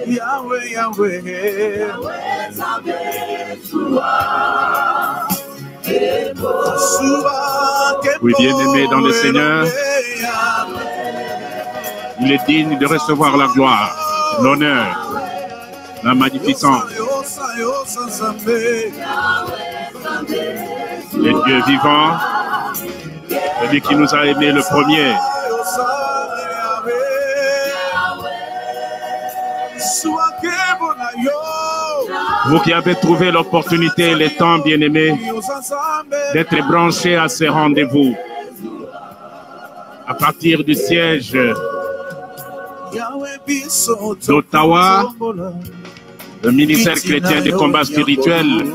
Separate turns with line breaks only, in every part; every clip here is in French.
Yahweh, Yahweh,
Oui, bien-aimé dans le Seigneur, il est digne de recevoir la gloire, l'honneur, la magnificence. Le Dieu vivant, celui qui nous a aimés le premier. Vous qui avez trouvé l'opportunité et le temps, bien-aimés, d'être branchés à ces rendez-vous, à partir du siège d'Ottawa, le ministère chrétien des combats spirituels,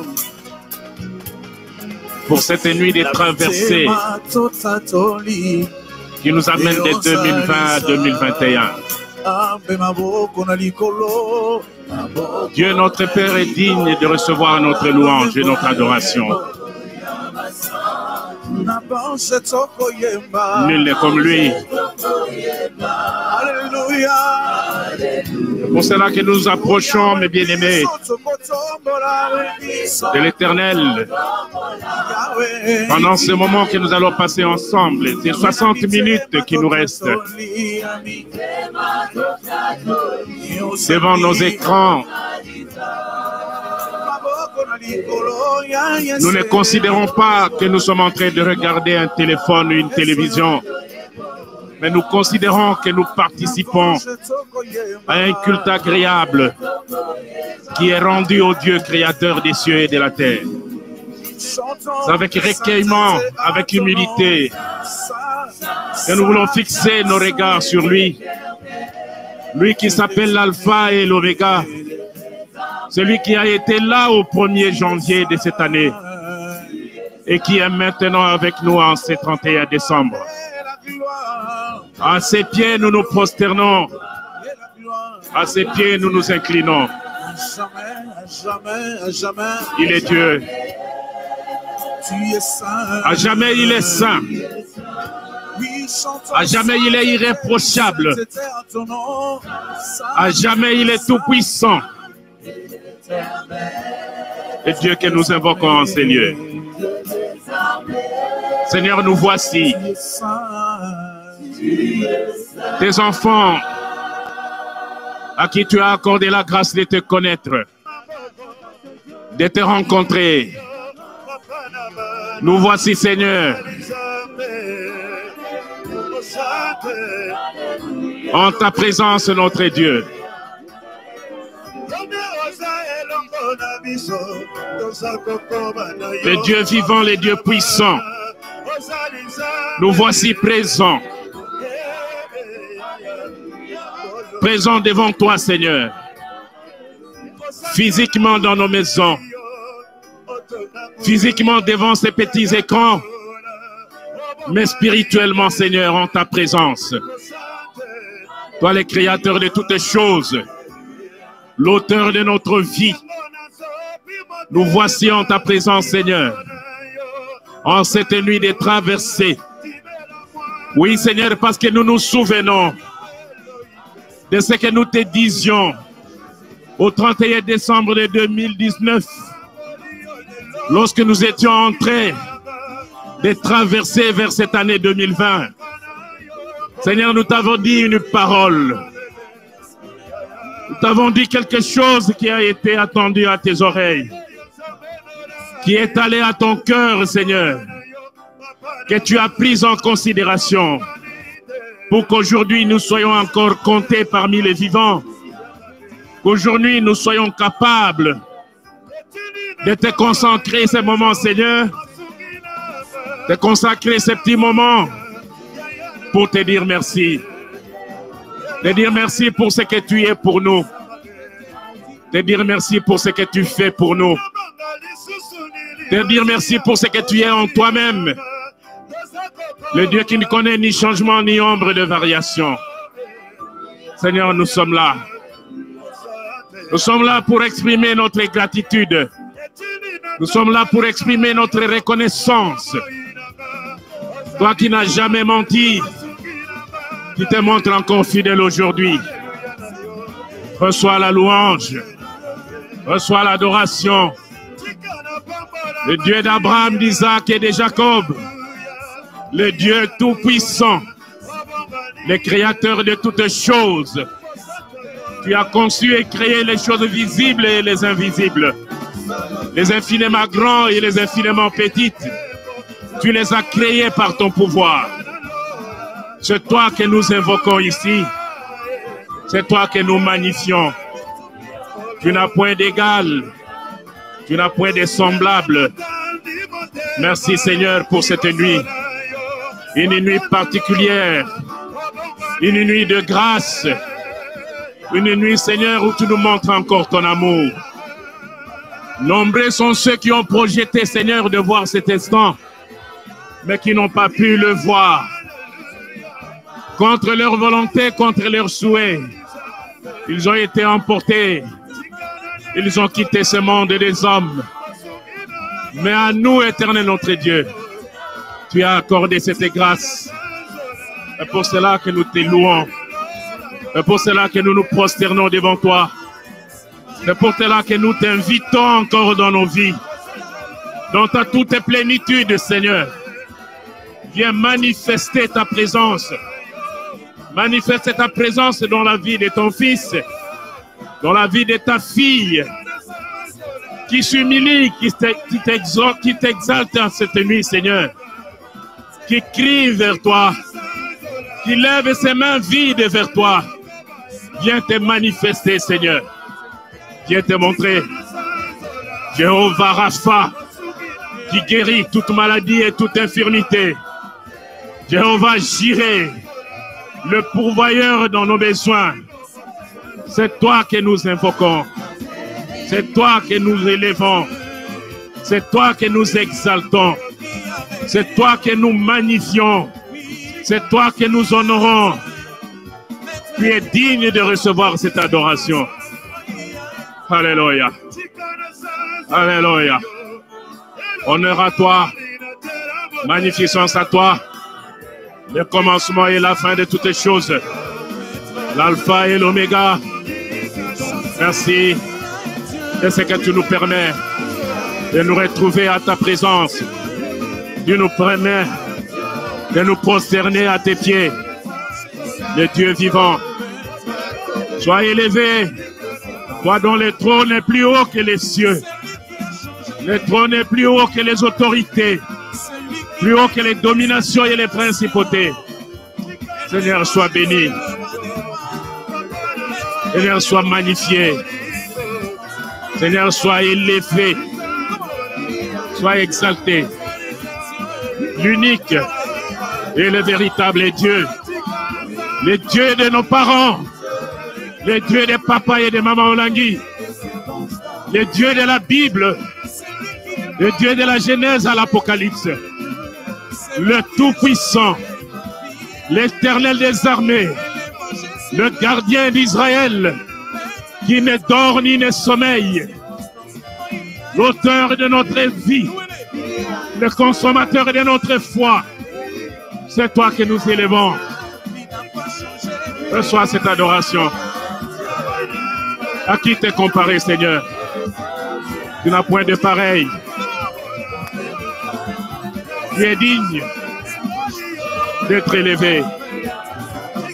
pour cette nuit des traversées qui nous amène de 2020 à 2021. Dieu notre Père est digne de recevoir notre louange et notre adoration. Nul n'est comme lui. C'est pour cela que nous nous approchons, mes bien-aimés, de l'Éternel. Pendant ce moment que nous allons passer ensemble, ces 60 minutes qui nous restent, devant nos écrans, nous ne considérons pas que nous sommes en train de regarder un téléphone ou une télévision, mais nous considérons que nous participons à un culte agréable qui est rendu au Dieu créateur des cieux et de la terre. C'est avec recueillement, avec humilité, que nous voulons fixer nos regards sur lui. Lui qui s'appelle l'Alpha et l'Oméga, celui qui a été là au 1er janvier de cette année et qui est maintenant avec nous en ce 31 décembre. À ses pieds, nous nous prosternons. À ses pieds, nous nous inclinons. Il est Dieu. À jamais, il est saint. À jamais, il est irréprochable. À jamais, il est tout-puissant. Et Dieu que nous invoquons en ces lieux. Seigneur, nous voici. Tes enfants à qui tu as accordé la grâce de te connaître, de te rencontrer. Nous voici, Seigneur, en ta présence, notre Dieu. Le Dieu vivant, le Dieu puissant, nous voici présents. Présents devant toi, Seigneur. Physiquement dans nos maisons. Physiquement devant ces petits écrans. Mais spirituellement, Seigneur, en ta présence. Toi, le créateur de toutes choses. L'auteur de notre vie. Nous voici en ta présence, Seigneur. En cette nuit des traversées. Oui, Seigneur, parce que nous nous souvenons de ce que nous te disions au 31 décembre de 2019, lorsque nous étions en train de traverser vers cette année 2020. Seigneur, nous t'avons dit une parole. Nous t'avons dit quelque chose qui a été attendu à tes oreilles, qui est allé à ton cœur, Seigneur, que tu as pris en considération pour qu'aujourd'hui nous soyons encore comptés parmi les vivants, qu'aujourd'hui nous soyons capables de te consacrer ces moments, Seigneur, de consacrer ces petits moments pour te dire merci. Te dire merci pour ce que tu es pour nous. Te dire merci pour ce que tu fais pour nous. Te dire merci pour ce que tu es en toi-même. Le Dieu qui ne connaît ni changement ni ombre de variation. Seigneur, nous sommes là. Nous sommes là pour exprimer notre gratitude. Nous sommes là pour exprimer notre reconnaissance. Toi qui n'as jamais menti, qui te montre encore fidèle aujourd'hui. Reçois la louange. Reçois l'adoration. Le Dieu d'Abraham, d'Isaac et de Jacob. Le Dieu tout-puissant. Le créateur de toutes choses. Tu as conçu et créé les choses visibles et les invisibles. Les infiniment grands et les infiniment petites. Tu les as créés par ton pouvoir. C'est toi que nous invoquons ici. C'est toi que nous magnifions. Tu n'as point d'égal. Tu n'as point de semblable. Merci Seigneur pour cette nuit. Une nuit particulière. Une nuit de grâce. Une nuit, Seigneur, où tu nous montres encore ton amour. Nombreux sont ceux qui ont projeté, Seigneur, de voir cet instant, mais qui n'ont pas pu le voir. Contre leur volonté, contre leurs souhaits, ils ont été emportés. Ils ont quitté ce monde des hommes. Mais à nous, éternel notre Dieu, tu as accordé cette grâce. Et pour cela que nous te louons. C'est pour cela que nous nous prosternons devant toi. C'est pour cela que nous t'invitons encore dans nos vies. Dans ta toute plénitude, Seigneur. Viens manifester ta présence. Manifeste ta présence dans la vie de ton fils. Dans la vie de ta fille. Qui s'humilie, qui t'exalte en cette nuit, Seigneur. Qui crie vers toi. Qui lève ses mains vides vers toi. Viens te manifester, Seigneur. Viens te montrer. Jéhovah Rapha, qui guérit toute maladie et toute infirmité. Jéhovah Jireh, le pourvoyeur dans nos besoins. C'est toi que nous invoquons. C'est toi que nous élevons. C'est toi que nous exaltons. C'est toi que nous magnifions. C'est toi que nous honorons. Tu es digne de recevoir cette adoration. Alléluia. Alléluia. Honneur à toi. Magnificence à toi. Le commencement et la fin de toutes choses. L'alpha et l'oméga. Merci de ce que tu nous permets de nous retrouver à ta présence. Tu nous permets de nous prosterner à tes pieds. Le Dieu vivant. Sois élevé. Toi dont le trône est plus haut que les cieux. Le trône est plus haut que les autorités. Plus haut que les dominations et les principautés. Seigneur, sois béni. Seigneur, sois magnifié. Seigneur, sois élevé. Sois exalté. L'unique et le véritable Dieu. Le Dieu de nos parents. Le Dieu des papas et de maman Olangui. Le Dieu de la Bible. Le Dieu de la Genèse à l'Apocalypse. Le Tout-Puissant. L'Éternel des armées. Le gardien d'Israël. Qui ne dort ni ne sommeille. L'auteur de notre vie. Le consommateur de notre foi. C'est toi que nous élevons. Reçois cette adoration. À qui t'es comparé, Seigneur? Tu n'as point de pareil. Tu es digne d'être élevé.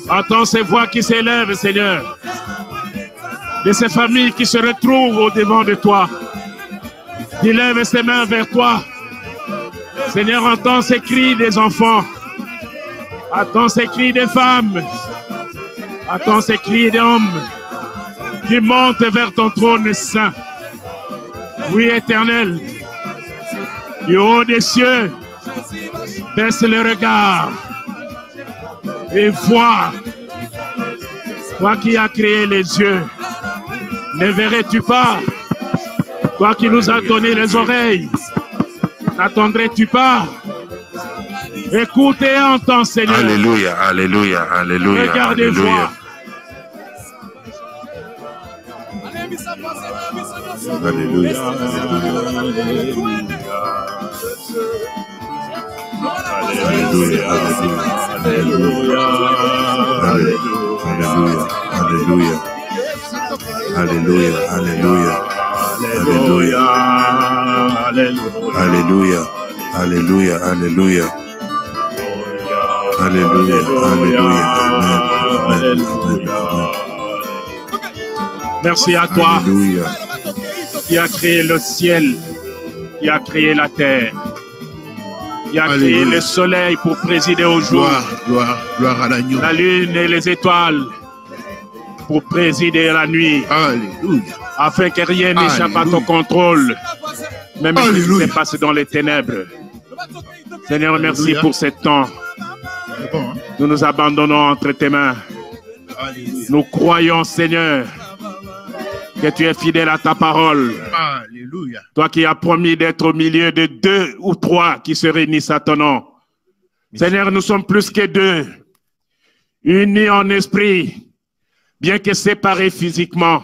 Entends ces voix qui s'élèvent, Seigneur. De ces familles qui se retrouvent au-devant de toi. Qui lèvent ses mains vers toi. Seigneur, entends ces cris des enfants. Entends ces cris des femmes. Entends ces cris d'hommes qui montent vers ton trône saint. Oui, Éternel, du haut des cieux, baisse le regard et vois. Toi qui as créé les yeux, ne verrais-tu pas? Toi qui nous as donné les oreilles, N'attendrais-tu pas? Écoute et entends, Seigneur.
Alléluia, alléluia, alléluia.
Regarde et vois.
Alléluia. Alléluia, alléluia. Alléluia, alléluia. Alléluia. Alléluia, alléluia, alléluia. Alléluia, alléluia. Amen.
Merci à toi
Alléluia.
qui a créé le ciel, qui a créé la terre, qui a créé
Alléluia.
le soleil pour présider au jour,
Gloire à l'agneau.
la lune et les étoiles pour présider la nuit,
Alléluia.
afin que rien n'échappe à ton
Alléluia.
contrôle, même ce qui
Alléluia.
se passe dans les ténèbres. Seigneur, merci
Alléluia.
pour ce temps.
C'est bon, hein?
Nous nous abandonnons entre tes mains.
Alléluia.
Nous croyons, Seigneur, que tu es fidèle à ta parole.
Alléluia.
Toi qui as promis d'être au milieu de 2 ou 3 qui se réunissent à ton nom. Seigneur, nous sommes plus que 2, unis en esprit, bien que séparés physiquement.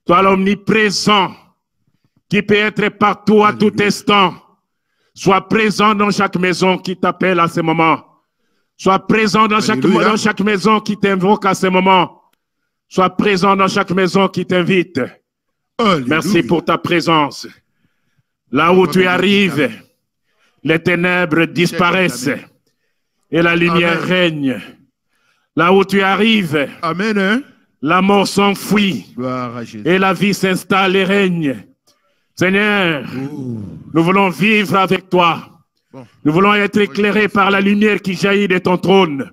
Toi l'omniprésent, qui peut être partout à tout instant, sois présent dans chaque maison qui t'appelle à ce moment. Sois présent dans chaque maison qui t'invoque à ce moment. Sois présent dans chaque maison qui t'invite.
Alléluia.
Merci pour ta présence. Là où tu arrives, les ténèbres disparaissent et la lumière
Amen.
règne. Là où tu arrives,
Amen. Hein?
la mort s'enfuit
Gloire à Jésus.
et la vie s'installe et règne. Seigneur, nous voulons vivre avec toi.
Bon.
Nous voulons être éclairés par la lumière qui jaillit de ton trône.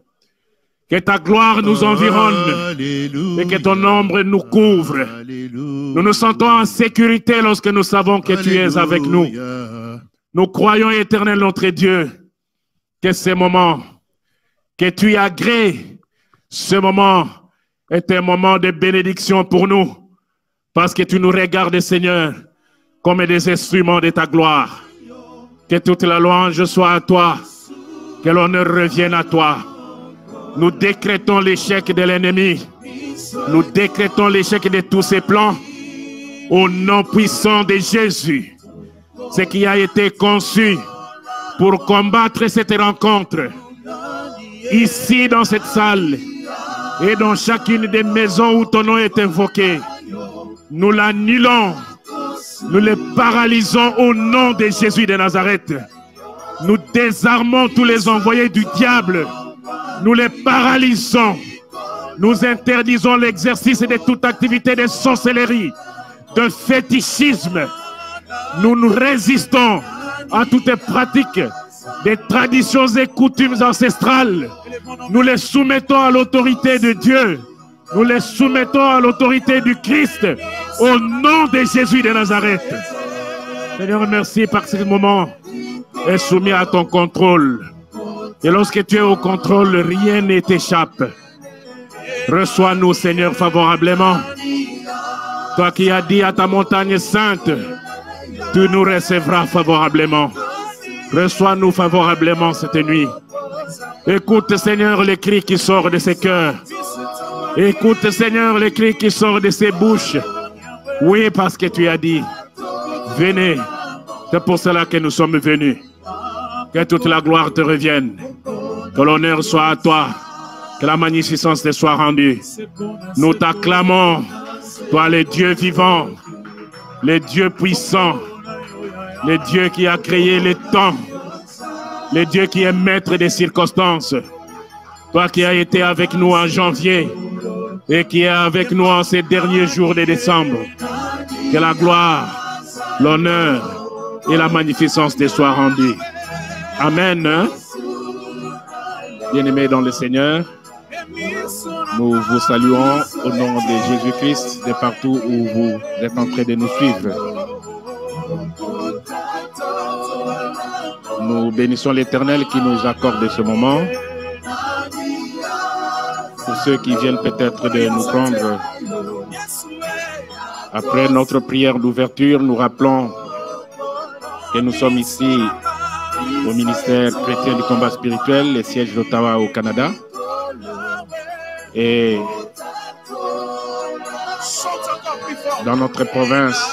Que ta gloire nous environne
Alléluia.
et que ton ombre nous couvre.
Alléluia.
Nous nous sentons en sécurité lorsque nous savons que tu es avec nous.
Alléluia.
Nous croyons, éternel notre Dieu, que ce moment, que tu agrées, ce moment est un moment de bénédiction pour nous, parce que tu nous regardes, Seigneur, comme des instruments de ta gloire. Que toute la louange soit à toi, que l'honneur revienne à toi. Nous décrétons l'échec de l'ennemi. Nous décrétons l'échec de tous ses plans au nom puissant de Jésus. Ce qui a été conçu pour combattre cette rencontre, ici dans cette salle et dans chacune des maisons où ton nom est invoqué, nous l'annulons, nous le paralysons au nom de Jésus de Nazareth. Nous désarmons tous les envoyés du diable, nous les paralysons, nous interdisons l'exercice de toute activité de sorcellerie, de fétichisme. Nous nous résistons à toutes les pratiques des traditions et coutumes ancestrales. Nous les soumettons à l'autorité de Dieu. Nous les soumettons à l'autorité du Christ au nom de Jésus de Nazareth. Seigneur, merci parce que ce moment est soumis à ton contrôle. Et lorsque tu es au contrôle, rien ne t'échappe. Reçois-nous, Seigneur, favorablement. Toi qui as dit à ta montagne sainte, tu nous recevras favorablement. Reçois-nous favorablement cette nuit. Écoute, Seigneur, les cris qui sortent de ces cœurs. Écoute, Seigneur, les cris qui sortent de ces bouches. Oui, parce que tu as dit, venez. C'est pour cela que nous sommes venus. Que toute la gloire te revienne. Que l'honneur soit à toi. Que la magnificence te soit rendue. Nous t'acclamons, toi le Dieu vivant, le Dieu puissant, le Dieu qui a créé les temps, le Dieu qui est maître des circonstances. Toi qui as été avec nous en janvier et qui est avec nous en ces derniers jours de décembre. Que la gloire, l'honneur et la magnificence te soient rendues. Amen. Bien-aimés dans le Seigneur, nous vous saluons au nom de Jésus-Christ de partout où vous êtes en train de nous suivre. Nous bénissons l'Éternel qui nous accorde ce moment. Pour ceux qui viennent peut-être de nous prendre après notre prière d'ouverture, nous rappelons que nous sommes ici au ministère chrétien du combat spirituel, les sièges d'Ottawa au Canada. Et dans notre province,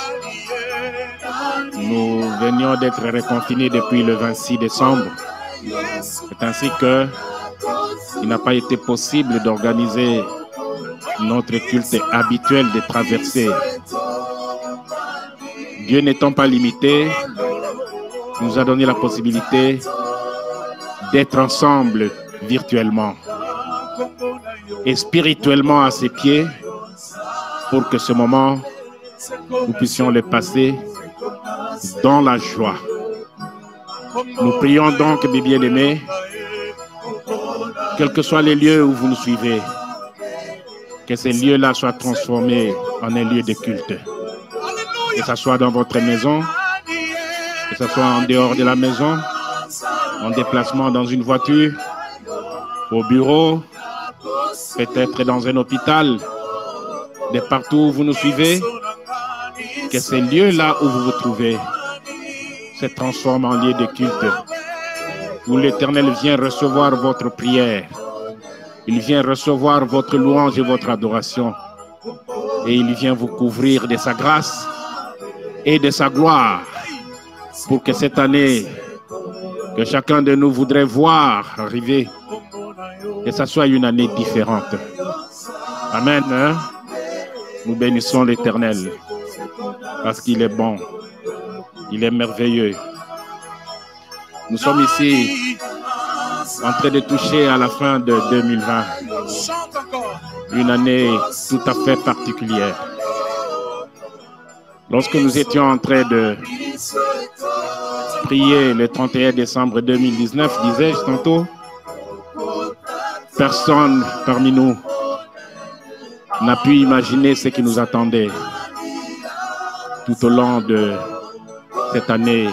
nous venions d'être reconfinés depuis le 26 décembre. C'est ainsi que il n'a pas été possible d'organiser notre culte habituel de traversée. Dieu n'étant pas limité, nous a donné la possibilité d'être ensemble virtuellement et spirituellement à ses pieds pour que ce moment, nous puissions le passer dans la joie. Nous prions donc, mes bien-aimés, quels que soient les lieux où vous nous suivez, que ces lieux-là soient transformés en un lieu de culte. Que ce soit dans votre maison, que ce soit en dehors de la maison, en déplacement dans une voiture, au bureau, peut-être dans un hôpital, de partout où vous nous suivez, que ces lieux-là où vous vous trouvez se transforment en lieu de culte, où l'Éternel vient recevoir votre prière, il vient recevoir votre louange et votre adoration, et il vient vous couvrir de sa grâce et de sa gloire, pour que cette année, que chacun de nous voudrait voir arriver, que ça soit une année différente. Amen. Nous bénissons l'Éternel, parce qu'il est bon, il est merveilleux. Nous sommes ici en train de toucher à la fin de 2020, une année tout à fait particulière. Lorsque nous étions en train de prier le 31 décembre 2019, disais-je tantôt, personne parmi nous n'a pu imaginer ce qui nous attendait tout au long de cette année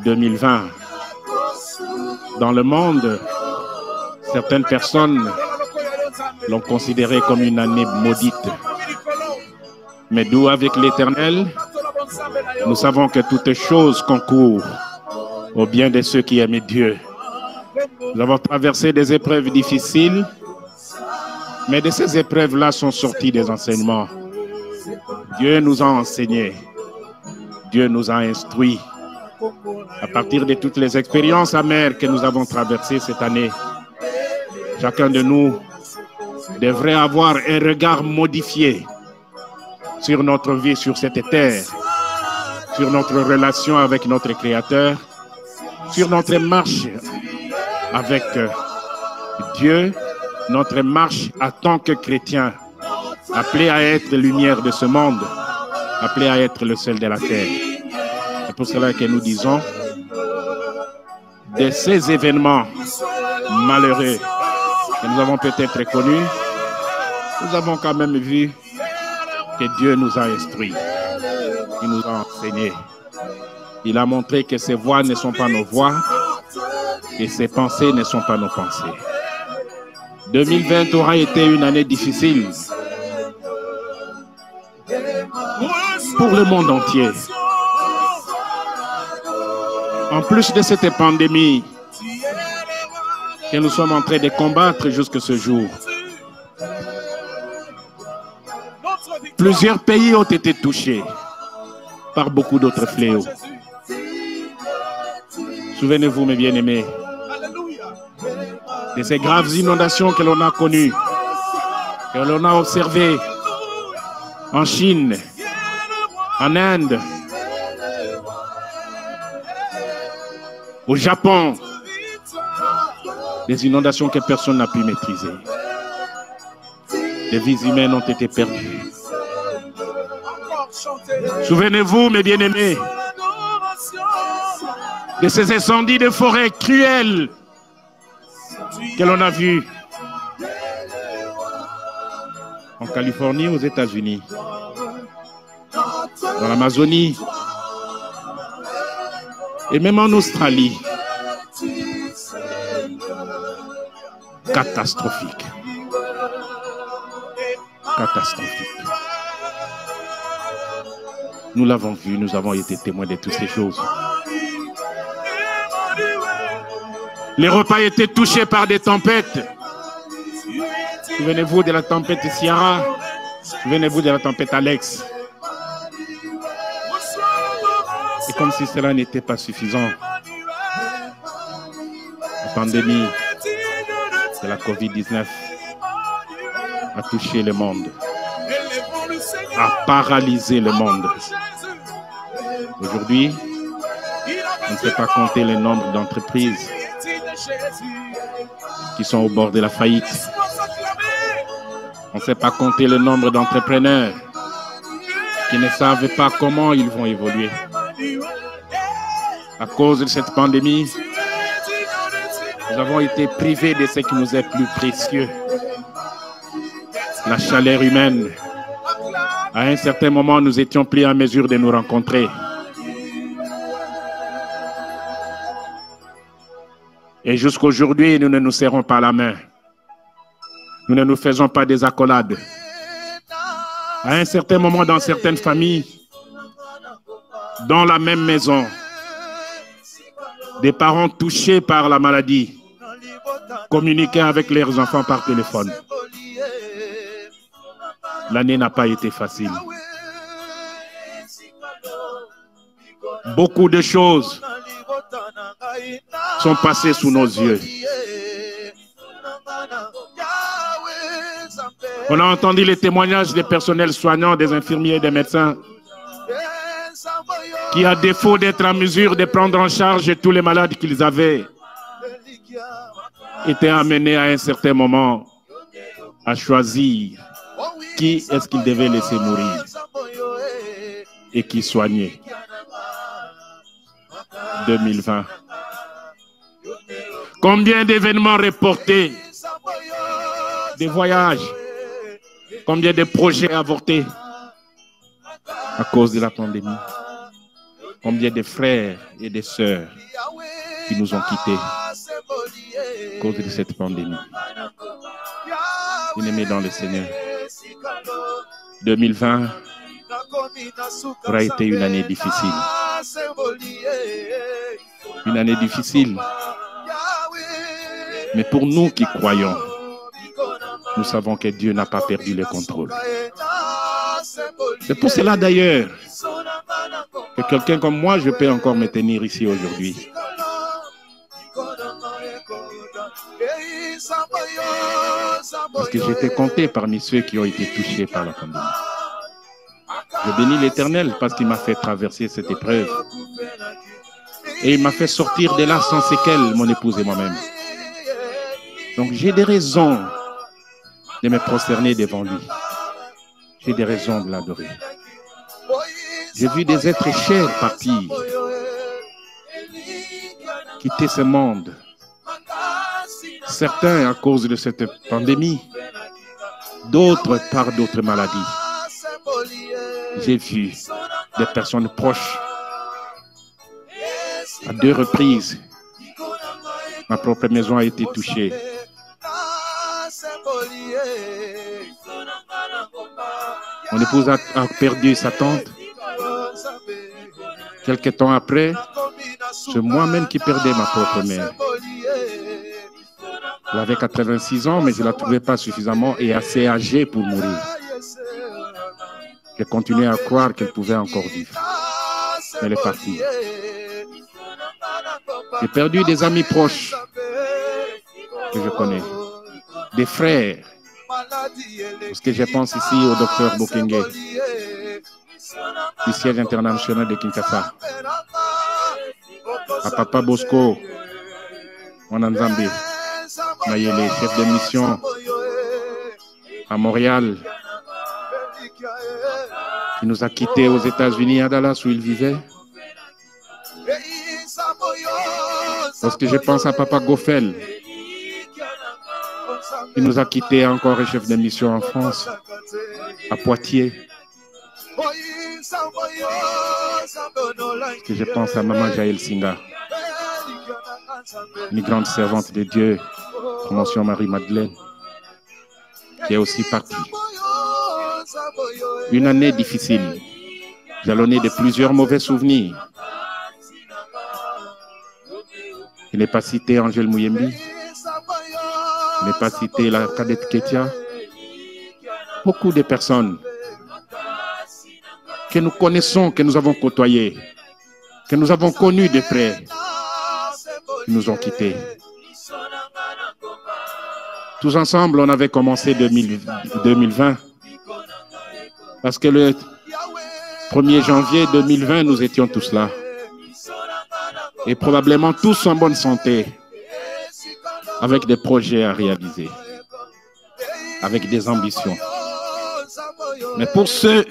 2020. Dans le monde, certaines personnes l'ont considérée comme une année maudite. Mais nous, avec l'Éternel, nous savons que toutes choses concourent au bien de ceux qui aiment Dieu. Nous avons traversé des épreuves difficiles, mais de ces épreuves-là sont sortis des enseignements. Dieu nous a enseignés, Dieu nous a instruits. À partir de toutes les expériences amères que nous avons traversées cette année, chacun de nous devrait avoir un regard modifié sur notre vie sur cette terre, sur notre relation avec notre Créateur, sur notre marche avec Dieu, notre marche en tant que chrétien, appelé à être lumière de ce monde, appelé à être le sel de la terre. C'est pour cela que nous disons, de ces événements malheureux que nous avons peut-être connus, nous avons quand même vu que Dieu nous a instruits, il nous a enseignés. Il a montré que ses voies ne sont pas nos voies et ses pensées ne sont pas nos pensées. 2020 aura été une année difficile pour le monde entier. En plus de cette pandémie que nous sommes en train de combattre jusqu'à ce jour, plusieurs pays ont été touchés par beaucoup d'autres fléaux. Souvenez-vous, mes bien-aimés, de ces graves inondations que l'on a connues, que l'on a observées en Chine, en Inde, au Japon, des inondations que personne n'a pu maîtriser. Des vies humaines ont été perdues. Souvenez-vous, mes bien-aimés, de ces incendies de forêt cruels que l'on a vus en Californie, aux États-Unis, dans l'Amazonie et même en Australie. Catastrophique. Catastrophique. Nous l'avons vu, nous avons été témoins de toutes ces choses. Les repas étaient touchés par des tempêtes. Souvenez-vous de la tempête Ciara. Souvenez-vous de la tempête Alex. Et comme si cela n'était pas suffisant, la pandémie de la COVID-19 a touché le monde, a paralysé le monde. Aujourd'hui, on ne peut pas compter le nombre d'entreprises qui sont au bord de la faillite. On ne sait pas compter le nombre d'entrepreneurs qui ne savent pas comment ils vont évoluer. À cause de cette pandémie, nous avons été privés de ce qui nous est plus précieux. La chaleur humaine. À un certain moment, nous étions plus en mesure de nous rencontrer. Et jusqu'aujourd'hui, nous ne nous serrons pas la main. Nous ne nous faisons pas des accolades. À un certain moment, dans certaines familles, dans la même maison, des parents touchés par la maladie communiquaient avec leurs enfants par téléphone. L'année n'a pas été facile. Beaucoup de choses sont passées sous nos yeux. On a entendu les témoignages des personnels soignants, des infirmiers et des médecins qui, à défaut d'être en mesure de prendre en charge tous les malades qu'ils avaient, étaient amenés à un certain moment à choisir qui est-ce qu'ils devaient laisser mourir et qui soigner. 2020. Combien d'événements reportés, des voyages, combien de projets avortés à cause de la pandémie. Combien de frères et de sœurs qui nous ont quittés à cause de cette pandémie. Bien-aimés dans le Seigneur, 2020 aura été une année difficile. Une année difficile. Mais pour nous qui croyons, nous savons que Dieu n'a pas perdu le contrôle. C'est pour cela d'ailleurs que quelqu'un comme moi, je peux encore me tenir ici aujourd'hui. Parce que j'étais compté parmi ceux qui ont été touchés par la pandémie. Je bénis l'Éternel parce qu'il m'a fait traverser cette épreuve. Et il m'a fait sortir de là sans séquelles, mon épouse et moi-même. Donc j'ai des raisons de me prosterner devant lui. J'ai des raisons de l'adorer. J'ai vu des êtres chers partir, quitter ce monde. Certains à cause de cette pandémie, d'autres par d'autres maladies. J'ai vu des personnes proches. À 2 reprises, ma propre maison a été touchée. Mon épouse a perdu sa tante. Quelques temps après, c'est moi-même qui perdais ma propre mère. Elle avait 86 ans, mais je ne la trouvais pas suffisamment et assez âgée pour mourir. J'ai continué à croire qu'elle pouvait encore vivre. Elle est partie. J'ai perdu des amis proches que je connais, des frères, parce que je pense ici au docteur Bokenge, du siège international de Kinshasa, à Papa Bosco, Wananzambi, Mayele, chef de mission à Montréal, qui nous a quittés aux États-Unis, à Dallas, où il vivait. Parce que je pense à Papa Goffel, qui nous a quittés encore, et chef de mission en France, à Poitiers. Parce que je pense à Maman Jaël Singa, une grande servante de Dieu, promotion Marie-Madeleine, qui est aussi partie. Une année difficile, jalonnée de plusieurs mauvais souvenirs. Je n'ai pas cité Angèle Mouyembi. Je n'ai pas cité la cadette Ketia. Beaucoup de personnes que nous connaissons, que nous avons côtoyées, que nous avons connues de près, qui nous ont quittés. Tous ensemble, on avait commencé 2020 parce que le 1er janvier 2020, nous étions tous là. Et probablement tous en bonne santé, avec des projets à réaliser, avec des ambitions. Mais pour ceux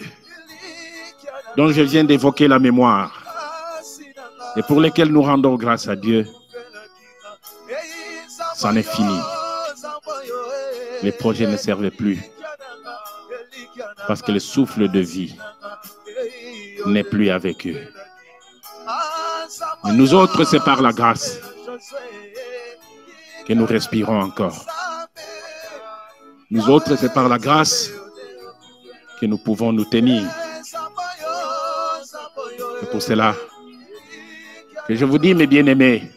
dont je viens d'évoquer la mémoire et pour lesquels nous rendons grâce à Dieu, c'en est fini. Les projets ne servaient plus parce que le souffle de vie n'est plus avec eux. Mais nous autres, c'est par la grâce que nous respirons encore. Nous autres, c'est par la grâce que nous pouvons nous tenir. C'est pour cela que je vous dis, mes bien-aimés,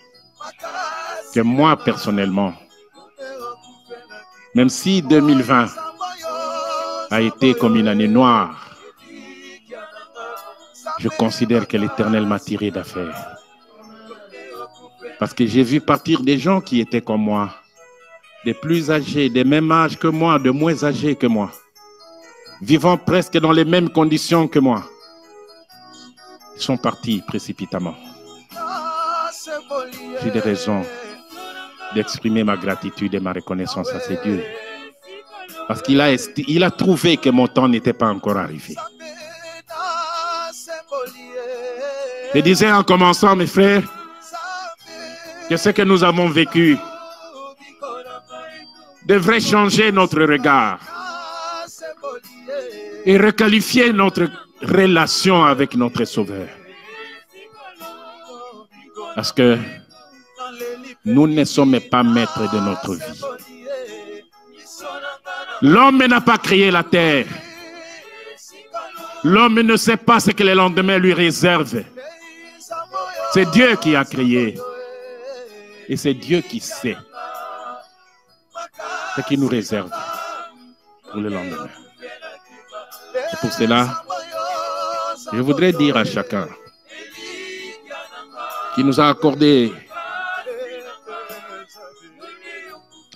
que moi, personnellement, même si 2020 a été comme une année noire, je considère que l'Éternel m'a tiré d'affaire. Parce que j'ai vu partir des gens qui étaient comme moi, des plus âgés, des mêmes âges que moi, de moins âgés que moi, vivant presque dans les mêmes conditions que moi. Ils sont partis précipitamment. J'ai des raisons d'exprimer ma gratitude et ma reconnaissance à ces dieux. Parce qu'il a trouvé que mon temps n'était pas encore arrivé. Je disais en commençant, mes frères, que ce que nous avons vécu devrait changer notre regard et requalifier notre relation avec notre Sauveur. Parce que nous ne sommes pas maîtres de notre vie. L'homme n'a pas créé la terre. L'homme ne sait pas ce que le lendemain lui réserve. C'est Dieu qui a créé. Et c'est Dieu qui sait ce qui nous réserve pour le lendemain. Et pour cela, je voudrais dire à chacun qui nous a accordé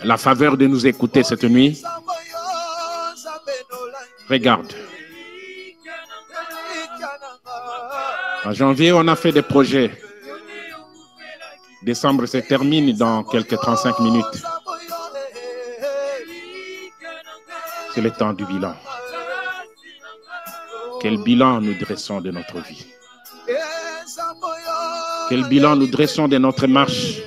la faveur de nous écouter cette nuit, regarde. En janvier, on a fait des projets. Décembre se termine dans quelques 35 minutes. C'est le temps du bilan. Quel bilan nous dressons de notre vie? Quel bilan nous dressons de notre marche?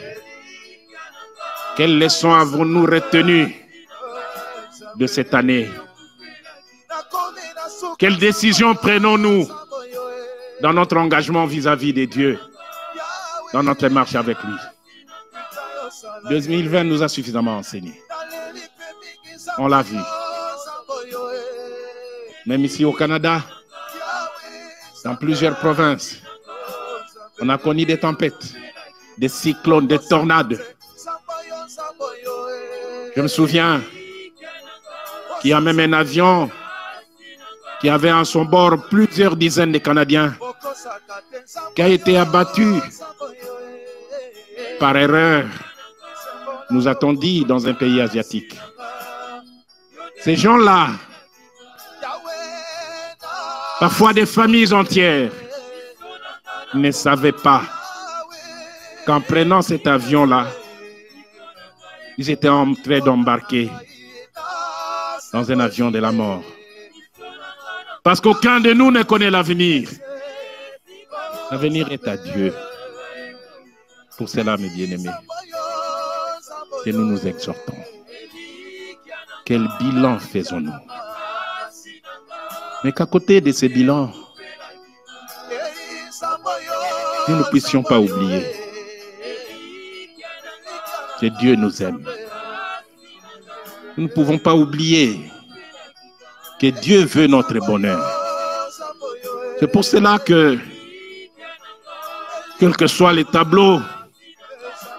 Quelles leçons avons-nous retenues de cette année? Quelles décisions prenons-nous dans notre engagement vis-à-vis de Dieu, dans notre marche avec lui? 2020 nous a suffisamment enseigné. On l'a vu. Même ici au Canada, dans plusieurs provinces, on a connu des tempêtes, des cyclones, des tornades. Je me souviens qu'il y a même un avion qui avait à son bord plusieurs dizaines de Canadiens qui a été abattu par erreur, nous a-t-on dit, dans un pays asiatique. Ces gens-là, parfois des familles entières, ne savaient pas qu'en prenant cet avion-là, ils étaient en train d'embarquer dans un avion de la mort. Parce qu'aucun de nous ne connaît l'avenir. L'avenir est à Dieu. Pour cela, mes bien-aimés, que nous nous exhortons. Quel bilan faisons-nous? Mais qu'à côté de ces bilans, nous ne puissions pas oublier que Dieu nous aime. Nous ne pouvons pas oublier que Dieu veut notre bonheur. C'est pour cela que, quels que soient les tableaux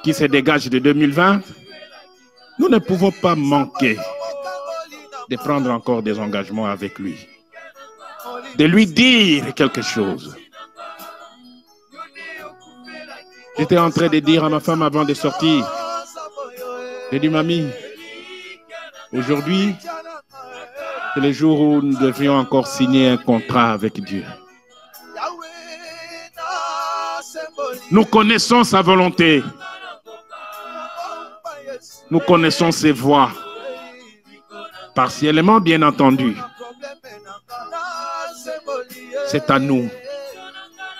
qui se dégage de 2020, nous ne pouvons pas manquer de prendre encore des engagements avec lui, de lui dire quelque chose. J'étais en train de dire à ma femme avant de sortir, j'ai dit, mamie, aujourd'hui, c'est le jour où nous devions encore signer un contrat avec Dieu. Nous connaissons sa volonté. Nous connaissons ses voies. Partiellement, bien entendu. C'est à nous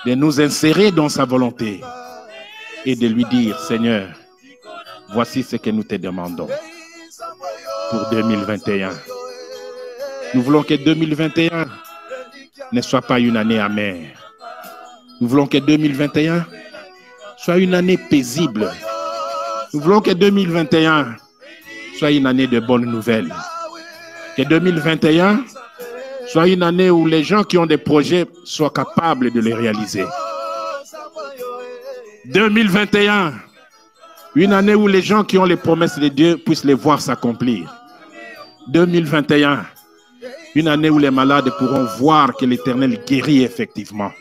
de nous insérer dans sa volonté et de lui dire, Seigneur, voici ce que nous te demandons pour 2021. Nous voulons que 2021 ne soit pas une année amère. Nous voulons que 2021 soit une année paisible. Nous voulons que 2021 soit une année de bonnes nouvelles. Que 2021 soit une année où les gens qui ont des projets soient capables de les réaliser. 2021, une année où les gens qui ont les promesses de Dieu puissent les voir s'accomplir. 2021, une année où les malades pourront voir que l'Éternel guérit effectivement.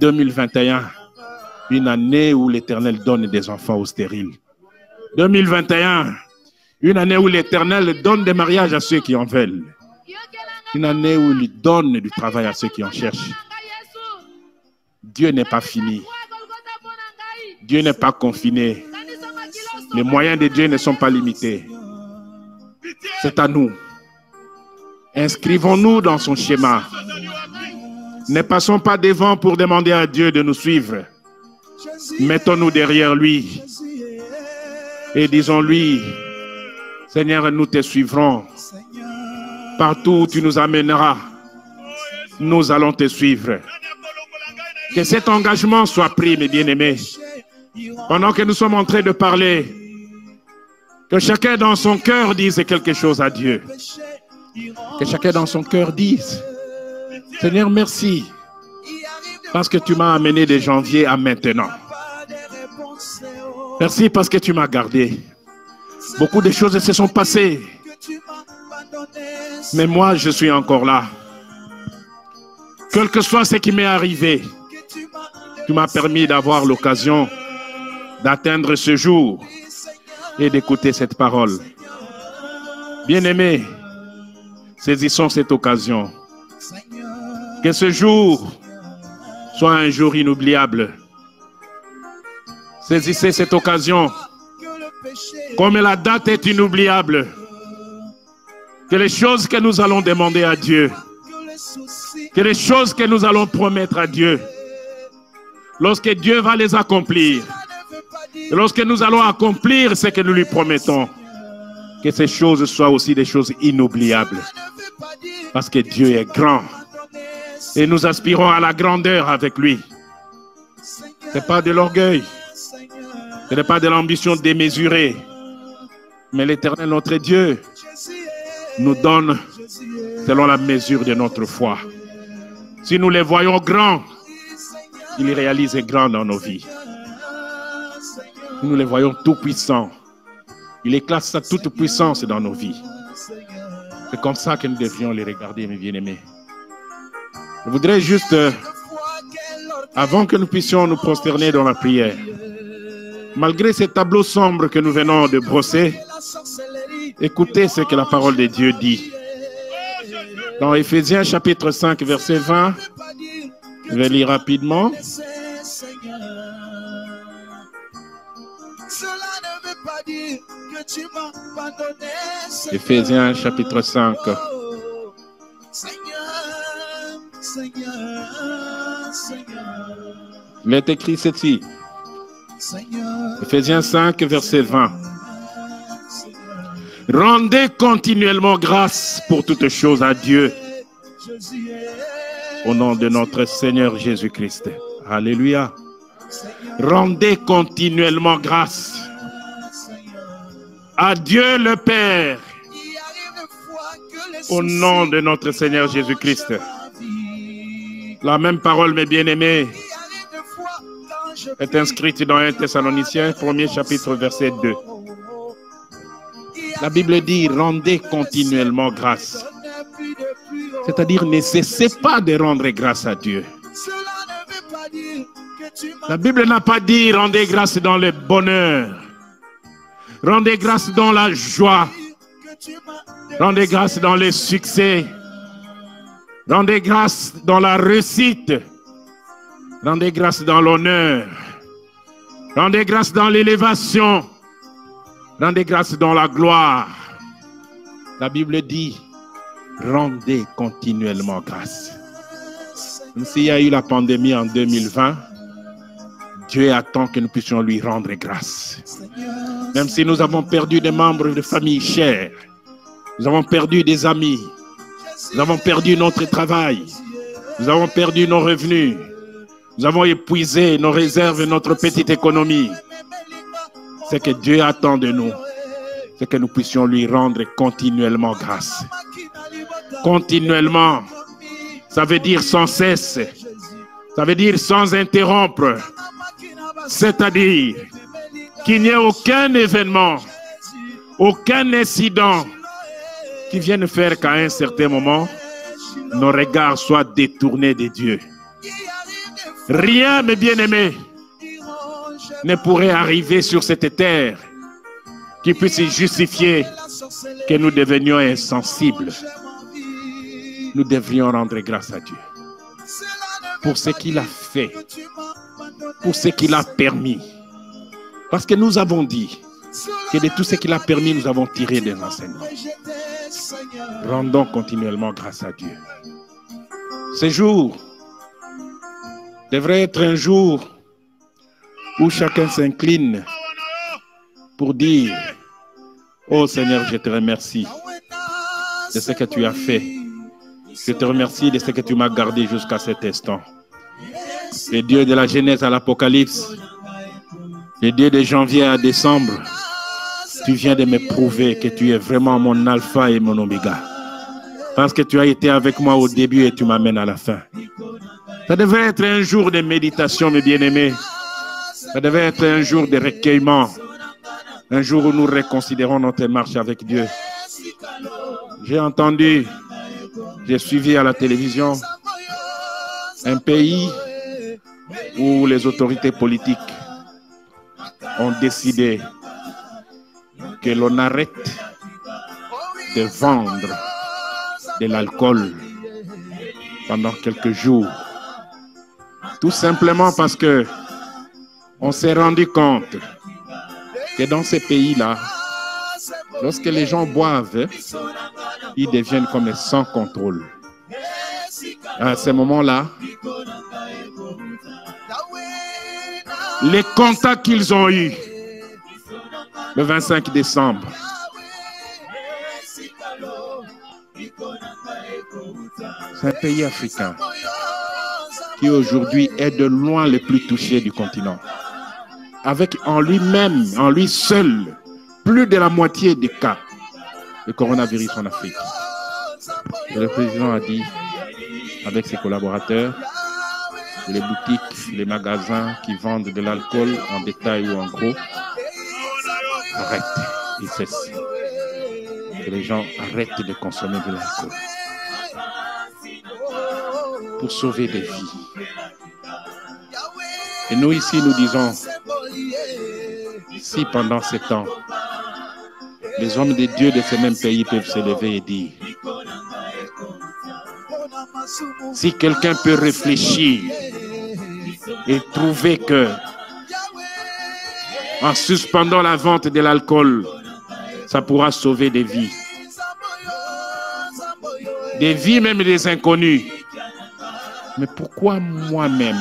2021, une année où l'Éternel donne des enfants aux stériles. 2021, une année où l'Éternel donne des mariages à ceux qui en veulent. Une année où il donne du travail à ceux qui en cherchent. Dieu n'est pas fini. Dieu n'est pas confiné. Les moyens de Dieu ne sont pas limités. C'est à nous. Inscrivons-nous dans son schéma. Ne passons pas devant pour demander à Dieu de nous suivre. Mettons-nous derrière lui et disons-lui, Seigneur, nous te suivrons. Partout où tu nous amèneras, nous allons te suivre. Que cet engagement soit pris, mes bien-aimés. Pendant que nous sommes en train de parler, que chacun dans son cœur dise quelque chose à Dieu. Que chacun dans son cœur dise, Seigneur, merci, parce que tu m'as amené de janvier à maintenant. Merci parce que tu m'as gardé. Beaucoup de choses se sont passées, mais moi, je suis encore là. Quel que soit ce qui m'est arrivé, tu m'as permis d'avoir l'occasion d'atteindre ce jour et d'écouter cette parole. Bien-aimés, saisissons cette occasion. Que ce jour soit un jour inoubliable. Saisissez cette occasion. Comme la date est inoubliable, que les choses que nous allons demander à Dieu, que les choses que nous allons promettre à Dieu, lorsque Dieu va les accomplir, et lorsque nous allons accomplir ce que nous lui promettons, que ces choses soient aussi des choses inoubliables. Parce que Dieu est grand. Et nous aspirons à la grandeur avec lui. Ce n'est pas de l'orgueil. Ce n'est pas de l'ambition démesurée. Mais l'Éternel, notre Dieu, nous donne selon la mesure de notre foi. Si nous les voyons grands, il réalise grand dans nos vies. Si nous les voyons tout puissants, il éclate sa toute puissance dans nos vies. C'est comme ça que nous devions les regarder, mes bien-aimés. Je voudrais juste, avant que nous puissions nous prosterner dans la prière, malgré ces tableaux sombres que nous venons de brosser, écoutez ce que la parole de Dieu dit. Dans Éphésiens chapitre 5, verset 20, je vais lire rapidement. Éphésiens chapitre 5. Il est écrit ceci. Éphésiens 5, verset 20. Rendez continuellement grâce pour toutes choses à Dieu, au nom de notre Seigneur Jésus-Christ. Alléluia. Rendez continuellement grâce à Dieu le Père, au nom de notre Seigneur Jésus-Christ. La même parole, mes bien-aimés, est inscrite dans 1 Thessaloniciens, 1er chapitre, verset 2. La Bible dit, rendez continuellement grâce. C'est-à-dire, ne cessez pas de rendre grâce à Dieu. La Bible n'a pas dit, rendez grâce dans le bonheur. Rendez grâce dans la joie. Rendez grâce dans le succès. Rendez grâce dans la réussite. Rendez grâce dans l'honneur. Rendez grâce dans l'élévation. Rendez grâce dans la gloire. La Bible dit, rendez continuellement grâce. Même s'il y a eu la pandémie en 2020, Dieu attend que nous puissions lui rendre grâce. Même si nous avons perdu des membres de famille chers, nous avons perdu des amis, nous avons perdu notre travail, nous avons perdu nos revenus, nous avons épuisé nos réserves et notre petite économie. Ce que Dieu attend de nous, c'est que nous puissions lui rendre continuellement grâce. Continuellement, ça veut dire sans cesse, ça veut dire sans interrompre. C'est-à-dire qu'il n'y ait aucun événement, aucun incident qui vienne faire qu'à un certain moment, nos regards soient détournés de Dieu. Rien, mes bien-aimés, ne pourrait arriver sur cette terre qui puisse justifier que nous devenions insensibles. Nous devrions rendre grâce à Dieu pour ce qu'il a fait, pour ce qu'il a permis. Parce que nous avons dit que de tout ce qu'il a permis, nous avons tiré des enseignements. Rendons continuellement grâce à Dieu. Ce jour devrait être un jour où chacun s'incline pour dire, oh Seigneur, je te remercie de ce que tu as fait. Je te remercie de ce que tu m'as gardé jusqu'à cet instant. Le Dieu de la Genèse à l'Apocalypse, le Dieu de janvier à décembre, tu viens de me prouver que tu es vraiment mon alpha et mon oméga. Parce que tu as été avec moi au début et tu m'amènes à la fin. Ça devait être un jour de méditation, mes bien-aimés. Ça devait être un jour de recueillement. Un jour où nous reconsidérons notre marche avec Dieu. J'ai entendu, j'ai suivi à la télévision un pays où les autorités politiques ont décidé que l'on arrête de vendre de l'alcool pendant quelques jours. Tout simplement parce que on s'est rendu compte que dans ces pays-là, lorsque les gens boivent, ils deviennent comme sans contrôle. À ce moment-là, les contacts qu'ils ont eus le 25 décembre, c'est un pays africain qui aujourd'hui est de loin le plus touché du continent. Avec en lui-même, en lui seul, plus de la moitié des cas de coronavirus en Afrique. Et le président a dit, avec ses collaborateurs, les boutiques, les magasins qui vendent de l'alcool en détail ou en gros, arrêtent, ils cessent. Que les gens arrêtent de consommer de l'alcool pour sauver des vies. Et nous ici, nous disons, si pendant ces temps, les hommes de Dieu de ces mêmes pays peuvent se lever et dire, si quelqu'un peut réfléchir et trouver que, en suspendant la vente de l'alcool, ça pourra sauver des vies même des inconnus. Mais pourquoi moi-même,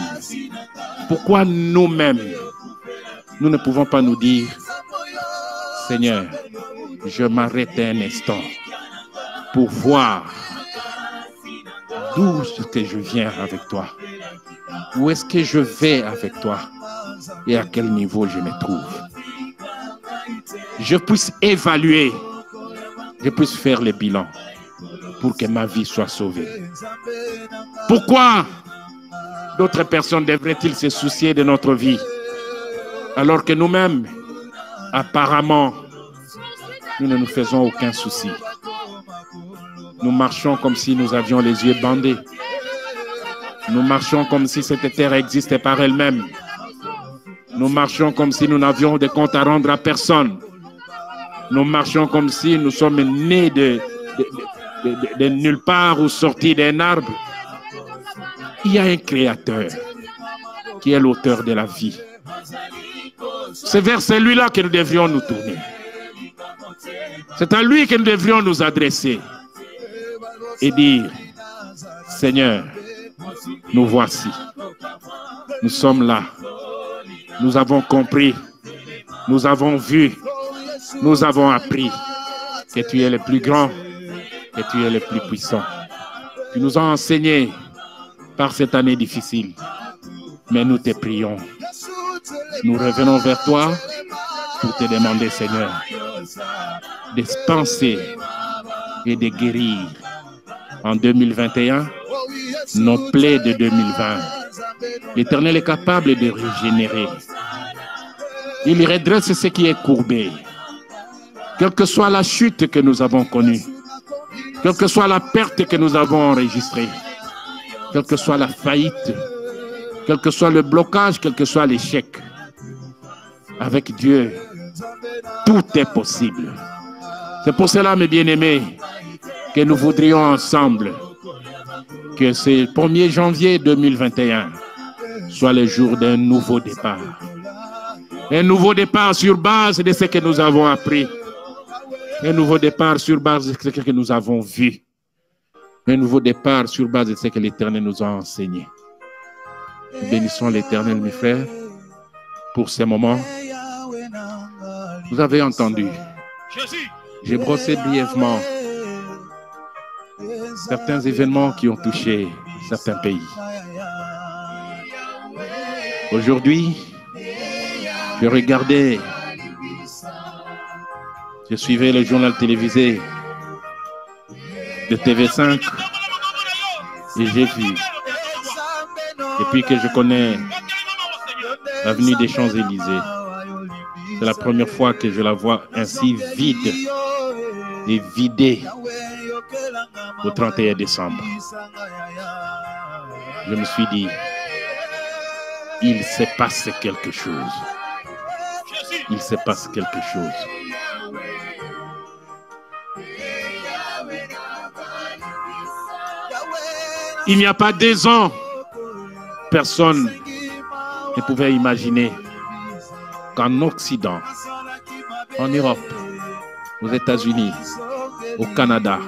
pourquoi nous-mêmes, nous ne pouvons pas nous dire, Seigneur, je m'arrête un instant pour voir d'où est-ce que je viens avec toi, où est-ce que je vais avec toi et à quel niveau je me trouve. Je puisse évaluer, je puisse faire le bilan pour que ma vie soit sauvée. Pourquoi D'autres personnes devraient-ils se soucier de notre vie, alors que nous-mêmes, apparemment, nous ne nous faisons aucun souci. Nous marchons comme si nous avions les yeux bandés. Nous marchons comme si cette terre existait par elle-même. Nous marchons comme si nous n'avions de compte à rendre à personne. Nous marchons comme si nous sommes nés de nulle part ou sortis d'un arbre. Il y a un créateur qui est l'auteur de la vie. C'est vers celui-là que nous devrions nous tourner. C'est à lui que nous devrions nous adresser et dire, Seigneur, nous voici. Nous sommes là. Nous avons compris. Nous avons vu. Nous avons appris que tu es le plus grand, que tu es le plus puissant. Tu nous as enseigné par cette année difficile. Mais nous te prions. Nous revenons vers toi pour te demander, Seigneur, de penser et de guérir en 2021 nos plaies de 2020. L'Éternel est capable de régénérer. Il redresse ce qui est courbé. Quelle que soit la chute que nous avons connue, quelle que soit la perte que nous avons enregistrée, quelle que soit la faillite, quel que soit le blocage, quel que soit l'échec, avec Dieu, tout est possible. C'est pour cela, mes bien-aimés, que nous voudrions ensemble que ce 1er janvier 2021 soit le jour d'un nouveau départ. Un nouveau départ sur base de ce que nous avons appris. Un nouveau départ sur base de ce que nous avons vu. Un nouveau départ sur base de ce que l'Éternel nous a enseigné. Nous bénissons l'Éternel, mes frères, pour ces moments. Vous avez entendu. J'ai brossé brièvement certains événements qui ont touché certains pays. Aujourd'hui, je regardais, je suivais le journal télévisé de TV5 et j'ai vu, depuis que je connais l'avenue des Champs-Élysées, c'est la première fois que je la vois ainsi vide et vidée au 31 décembre. Je me suis dit, il se passe quelque chose. Il se passe quelque chose. Il n'y a pas 2 ans, personne ne pouvait imaginer qu'en Occident, en Europe, aux États-Unis, au Canada,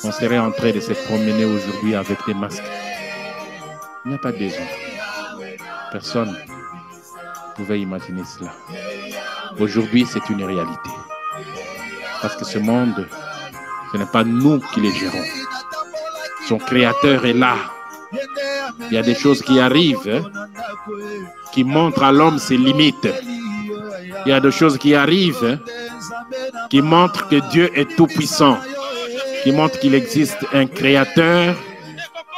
on serait en train de se promener aujourd'hui avec des masques. Il n'y a pas 2 ans. Personne ne pouvait imaginer cela. Aujourd'hui, c'est une réalité. Parce que ce monde, ce n'est pas nous qui les gérons. Son créateur est là. Il y a des choses qui arrivent, qui montrent à l'homme ses limites. Il y a des choses qui arrivent, qui montrent que Dieu est tout-puissant, qui montrent qu'il existe un créateur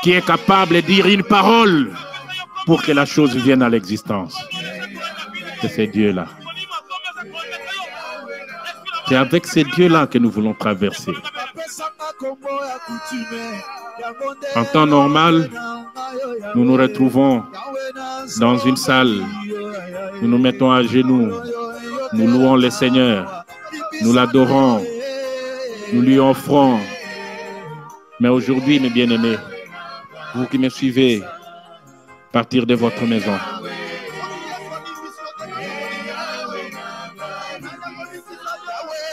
qui est capable de dire une parole pour que la chose vienne à l'existence. C'est ce Dieu-là. C'est avec ce Dieu-là que nous voulons traverser. En temps normal, nous nous retrouvons dans une salle, nous nous mettons à genoux, nous louons le Seigneur, nous l'adorons, nous lui offrons. Mais aujourd'hui, mes bien-aimés, vous qui me suivez, partir de votre maison,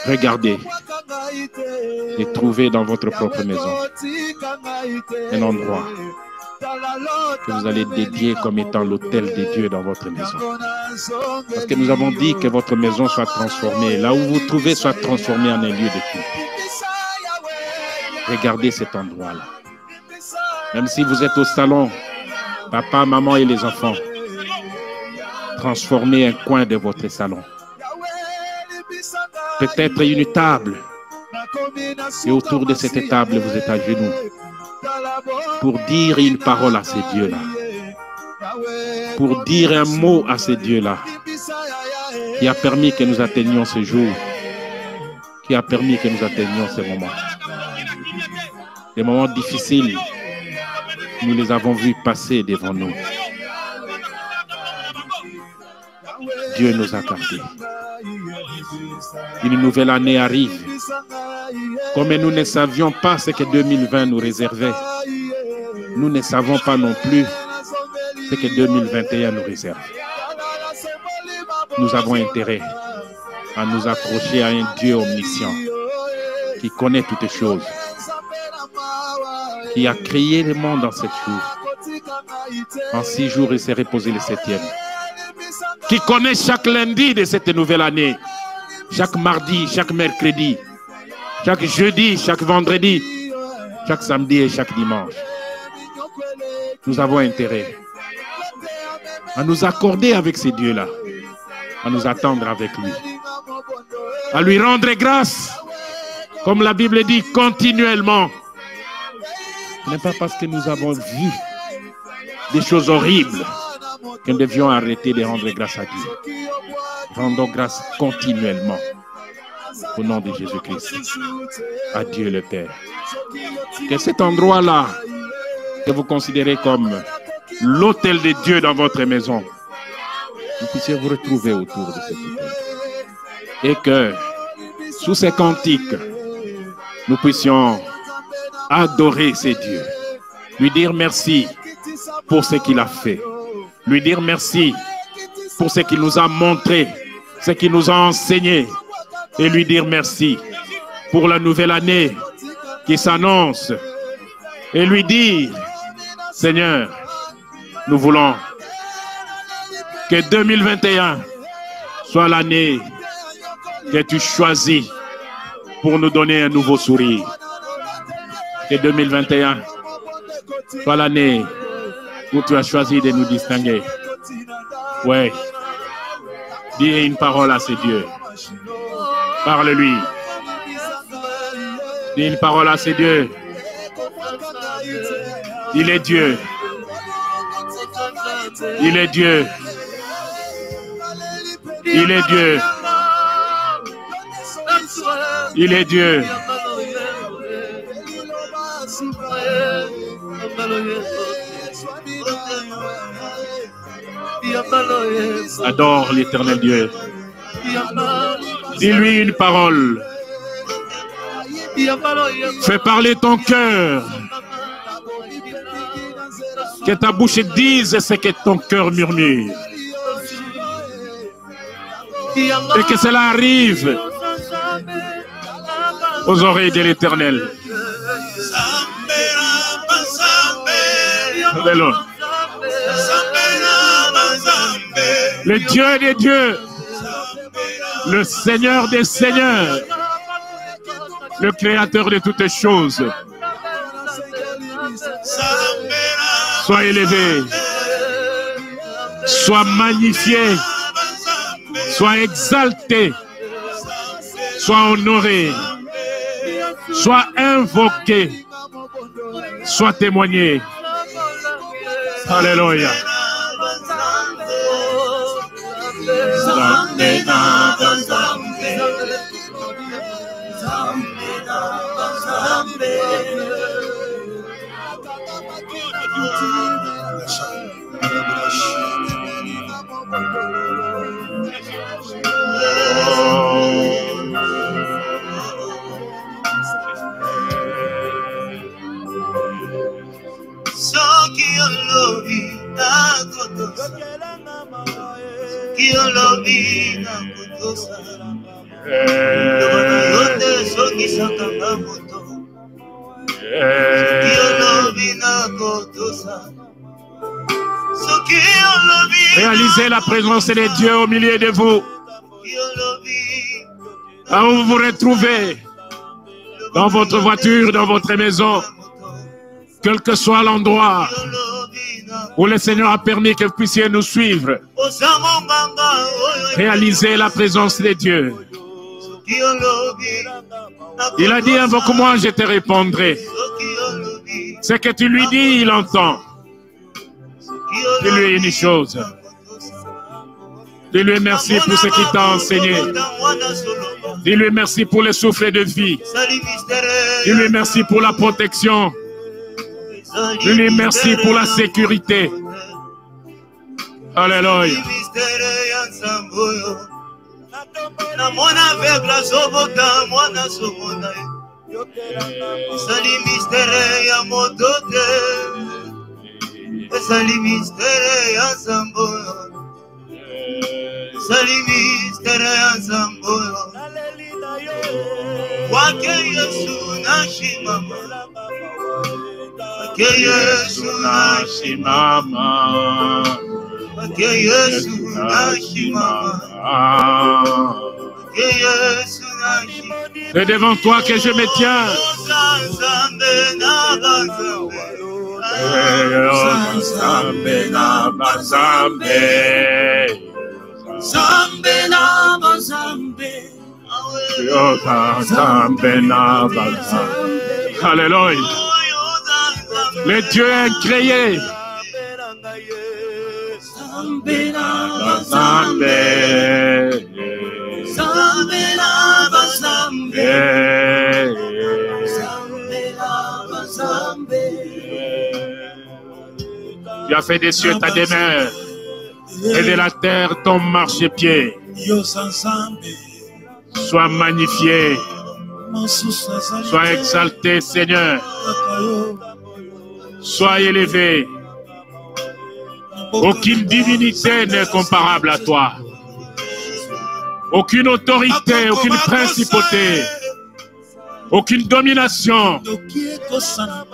regardez et trouvez dans votre propre maison un endroit que vous allez dédier comme étant l'autel de Dieu dans votre maison. Parce que nous avons dit que votre maison soit transformée, là où vous vous trouvez soit transformée en un lieu de culte. Regardez cet endroit-là. Même si vous êtes au salon, papa, maman et les enfants, transformez un coin de votre salon. Peut-être une table. Et autour de cette table, vous êtes à genoux pour dire une parole à ces dieux-là. pour dire un mot à ces dieux-là qui a permis que nous atteignions ce jour, qui a permis que nous atteignions ces moments. Des moments difficiles, nous les avons vus passer devant nous. Dieu nous a gardés. Une nouvelle année arrive. Comme nous ne savions pas ce que 2020 nous réservait, nous ne savons pas non plus ce que 2021 nous réserve. Nous avons intérêt à nous accrocher à un Dieu omniscient qui connaît toutes choses, qui a créé le monde en 7 jours. En 6 jours, il s'est reposé le 7e. Qui connaît chaque lundi de cette nouvelle année, chaque mardi, chaque mercredi, chaque jeudi, chaque vendredi, chaque samedi et chaque dimanche. Nous avons intérêt à nous accorder avec ces dieux-là, à nous attendre avec lui, à lui rendre grâce, comme la Bible dit, continuellement. Ce n'est pas parce que nous avons vu des choses horribles que nous devions arrêter de rendre grâce à Dieu. Rendons grâce continuellement au nom de Jésus-Christ à Dieu le Père. Que cet endroit-là, que vous considérez comme l'autel de Dieu dans votre maison, vous puissiez vous retrouver autour de cet autel. Et que, sous ces cantiques, nous puissions adorer ces dieux, lui dire merci pour ce qu'il a fait, lui dire merci pour ce qu'il nous a montré, ce qu'il nous a enseigné, et lui dire merci pour la nouvelle année qui s'annonce, et lui dire, Seigneur, nous voulons que 2021 soit l'année que tu choisis pour nous donner un nouveau sourire. Que 2021 soit l'année où tu as choisi de nous distinguer. Oui. Dis une parole à ces dieux. Parle-lui. Dis une parole à ces dieux. Il est Dieu. Il est Dieu. Il est Dieu. Il est Dieu. Adore l'Éternel Dieu. Dis-lui une parole. Fais parler ton cœur. Que ta bouche dise ce que ton cœur murmure. Et que cela arrive aux oreilles de l'Éternel. Alléluia. Le Dieu des dieux, le Seigneur des seigneurs, le Créateur de toutes choses. Sois élevé, sois magnifié, sois exalté, sois honoré, sois invoqué, sois témoigné. Alléluia. Réalisez la présence des dieux au milieu de vous. Là où vous vous retrouvez, dans votre voiture, dans votre maison, quel que soit l'endroit où le Seigneur a permis que vous puissiez nous suivre. Réalisez la présence des dieux. Il a dit, invoque-moi, je te répondrai. Ce que tu lui dis, il entend. Dis-lui une chose. Dis-lui merci pour ce qu'il t'a enseigné. Dis-lui merci pour le souffle de vie. Dis-lui merci pour la protection. Dis-lui merci pour la sécurité. Alléluia. C'est devant toi que je me tiens. Alléluia. Le Dieu incréé. Tu as fait des cieux ta demeure et de la terre ton marchepied. Sois magnifié, sois exalté, Seigneur. Sois élevé. Aucune divinité n'est comparable à toi. Aucune autorité, aucune principauté, aucune domination,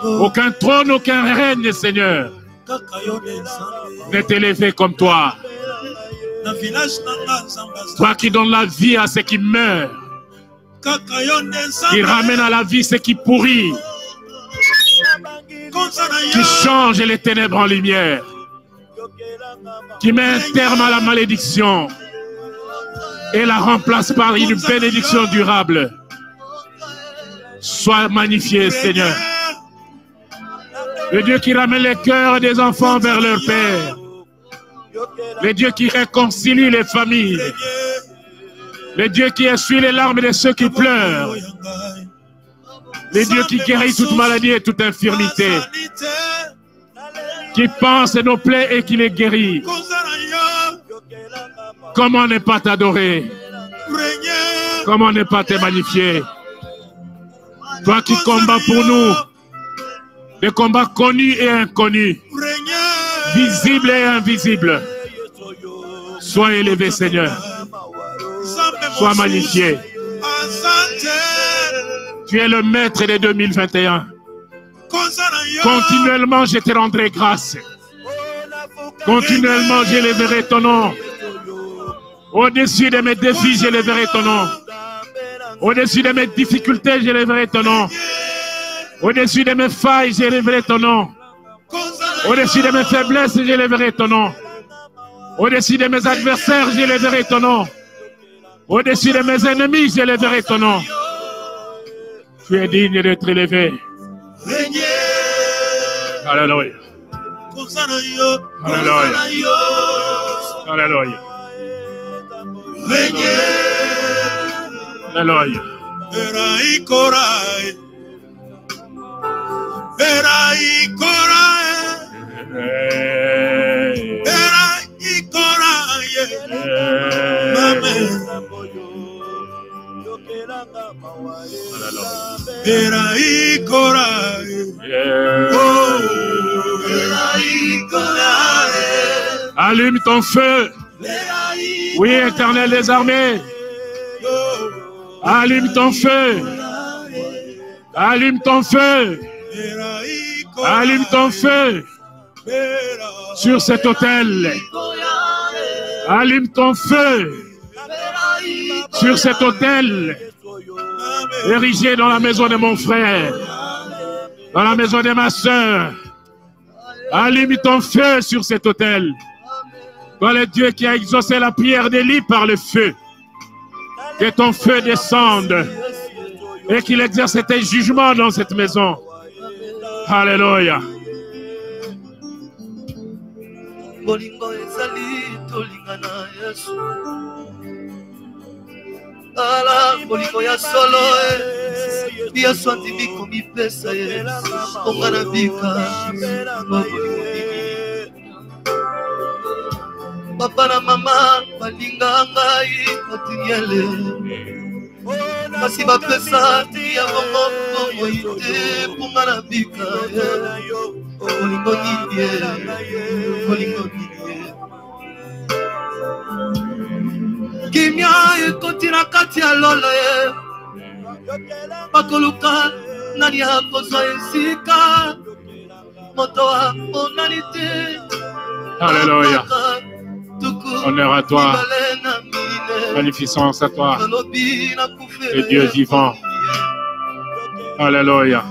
aucun trône, aucun règne, Seigneur, n'est élevé comme toi. Toi qui donnes la vie à ceux qui meurent, qui ramène à la vie ce qui pourrit, qui change les ténèbres en lumière, qui met un terme à la malédiction et la remplace par une bénédiction durable. Sois magnifié, Seigneur. Le Dieu qui ramène les cœurs des enfants vers leur Père. Le Dieu qui réconcilie les familles. Le Dieu qui essuie les larmes de ceux qui pleurent. Le Dieu qui guérit toute maladie et toute infirmité. Qui pense nos plaies et qui les guérit. Comment ne pas t'adorer? Comment ne pas te magnifier? Toi qui combats pour nous, des combats connus et inconnus, visibles et invisibles. Sois élevé, Seigneur. Sois magnifié. Tu es le maître de 2021. Continuellement, je te rendrai grâce. Continuellement, j'élèverai ton nom. Au-dessus de mes défis, j'élèverai ton nom. Au-dessus de mes difficultés, j'élèverai ton nom. Au-dessus de mes failles, j'élèverai ton nom. Au-dessus de mes faiblesses, j'élèverai ton nom. Au-dessus de mes adversaires, j'élèverai ton nom. Au-dessus de mes ennemis, j'élèverai ton nom. Tu es digne d'être élevé. Alléluia. Alléluia. Alléluia. Alléluia. Allume ton feu. Oui, Éternel des armées. Allume ton feu. Allume ton feu. Allume ton feu sur cet autel. Allume ton feu sur cet autel érigé dans la maison de mon frère, dans la maison de ma soeur. Allume ton feu sur cet autel. Toi, le Dieu qui a exaucé la prière d'Élie par le feu. Que ton feu descende et qu'il exerce tes jugements dans cette maison. Alléluia.
bolingo ezali tolingana Yesu ala bolingo ya solo Yesu andimi komipesa Yesu ongana bika papa na mama balinga ngai batinyele kasi bapesa ya bongo ite ongana bika bolingo nini bolingo nini kimia ekoti na kati ya lolo bakoluka nani akozwa esika moto amonani te.
Alléluia. Honneur à toi, magnificence à toi, le Dieu vivant. Alléluia.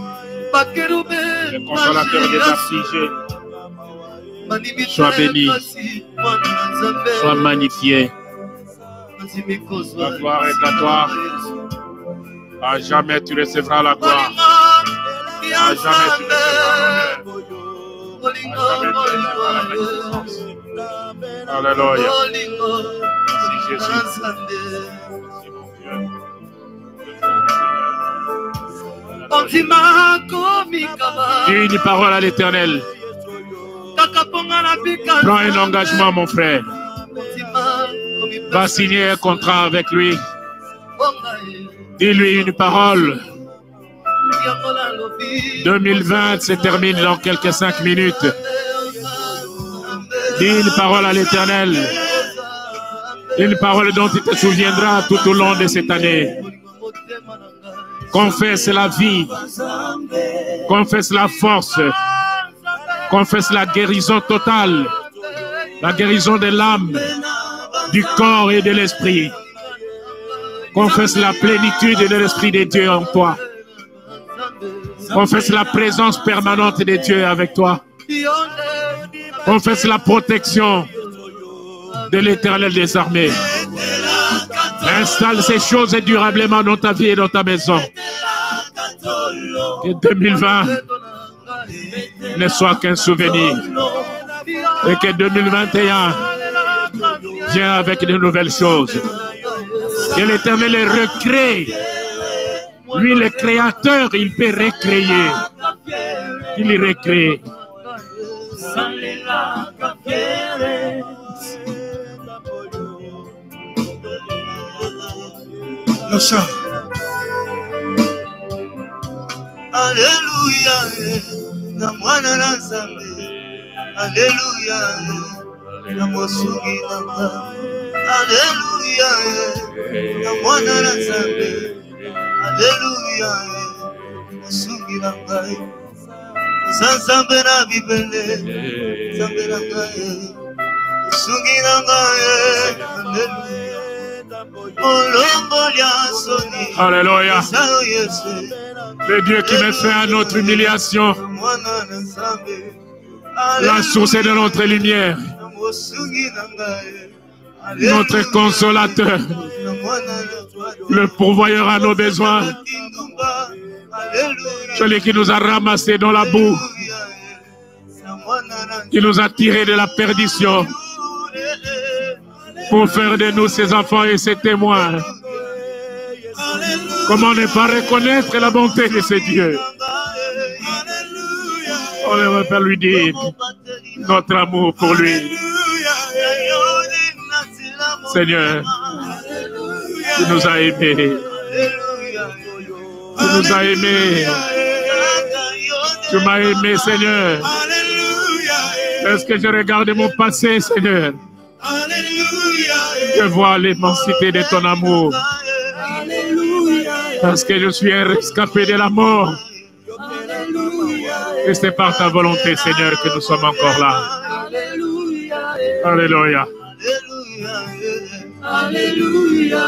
Le consolateur des affligés, sois béni, sois magnifié. La gloire est à toi. À jamais tu recevras la gloire. À jamais tu recevras l'honneur. À jamais tu recevras la magnificence. Alléluia. Merci Jésus. Dis une parole à l'Éternel. Prends un engagement, mon frère. Va signer un contrat avec lui. Dis-lui une parole. 2020 se termine dans quelques 5 minutes. Dis une parole à l'Éternel. Une parole dont il te souviendra tout au long de cette année. Confesse la vie. Confesse la force. Confesse la guérison totale. La guérison de l'âme, du corps et de l'esprit. Confesse la plénitude de l'Esprit de Dieu en toi. Confesse la présence permanente de Dieu avec toi. Confesse la protection de l'Éternel des armées. Installe ces choses durablement dans ta vie et dans ta maison. Que 2020 ne soit qu'un souvenir. Et que 2021 vienne avec de nouvelles choses. Que l'Éternel les recrée. Lui, le Créateur, il peut recréer. Il les recrée.
Le chant.
Alléluia, na mwana na Nzambe. Alléluia, na mosungi nanga. Alléluia, na mwana na Nzambe. Alléluia, mosungi nanga. Nzambe na bibele, Nzambe nanga. Mosungi nanga.
Alléluia. Le Dieu qui met fin à notre humiliation, la source de notre lumière, notre consolateur, le pourvoyeur à nos besoins, celui qui nous a ramassés dans la boue, qui nous a tirés de la perdition, pour faire de nous ses enfants et ses témoins. Comment ne pas reconnaître la bonté de ce Dieu? On ne va pas lui dire notre amour pour lui. Seigneur, tu nous as aimés. Tu nous as aimés. Tu m'as aimé, Seigneur. Est-ce que je regarde mon passé, Seigneur? Je vois l'immensité de ton amour. Parce que je suis un rescapé de la mort. Et c'est par ta volonté, Seigneur, que nous sommes encore là. Alléluia.
Alléluia.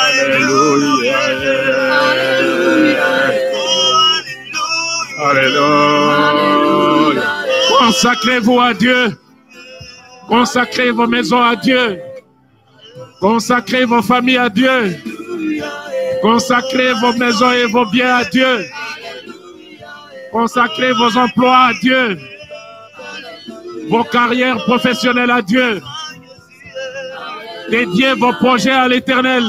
Alléluia. Alléluia. Consacrez-vous à Dieu. Consacrez vos maisons à Dieu. Consacrez vos familles à Dieu. Consacrez vos maisons et vos biens à Dieu. Consacrez vos emplois à Dieu. vos carrières professionnelles à Dieu. Dédiez vos projets à l'Éternel.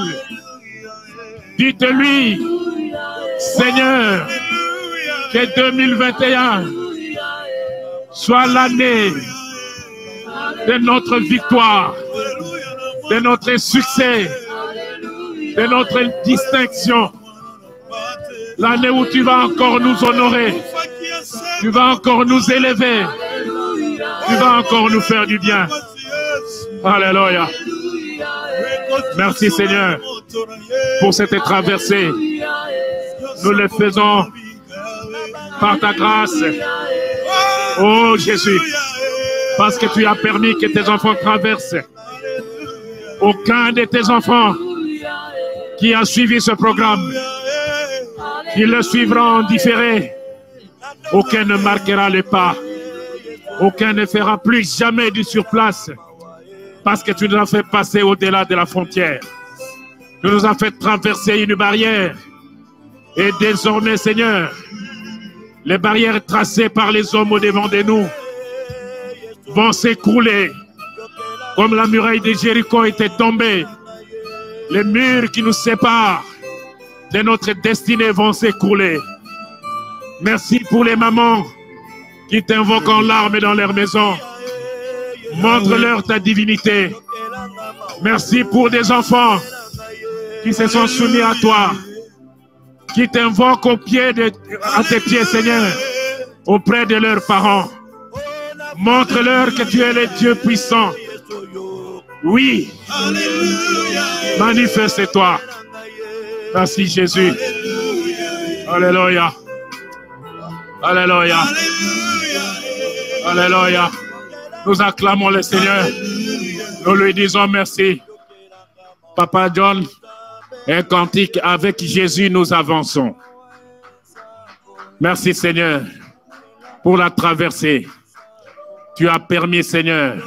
Dites-lui, Seigneur, que 2021 soit l'année de notre victoire, de notre succès, de notre distinction. L'année où tu vas encore nous honorer, tu vas encore nous élever, tu vas encore nous faire du bien. Alléluia. Merci Seigneur pour cette traversée. Nous le faisons par ta grâce. Oh Jésus, parce que tu as permis que tes enfants traversent. Aucun de tes enfants qui a suivi ce programme, qui le suivra en différé, aucun ne marquera le pas. Aucun ne fera plus jamais du surplace. Parce que tu nous as fait passer au-delà de la frontière. Tu nous as fait traverser une barrière. Et désormais, Seigneur, les barrières tracées par les hommes au-devant de nous vont s'écrouler. Comme la muraille de Jéricho était tombée, les murs qui nous séparent de notre destinée vont s'écrouler. Merci pour les mamans qui t'invoquent en larmes dans leur maison. Montre-leur ta divinité. Merci pour des enfants qui se sont soumis à toi, qui t'invoquent à tes pieds, Seigneur, auprès de leurs parents. Montre-leur que tu es le Dieu puissant. Oui. Manifeste-toi. Merci Jésus. Alléluia. Alléluia. Alléluia. Nous acclamons le Seigneur. Nous lui disons merci. Papa John, un cantique avec Jésus, nous avançons. Merci Seigneur pour la traversée. Tu as permis Seigneur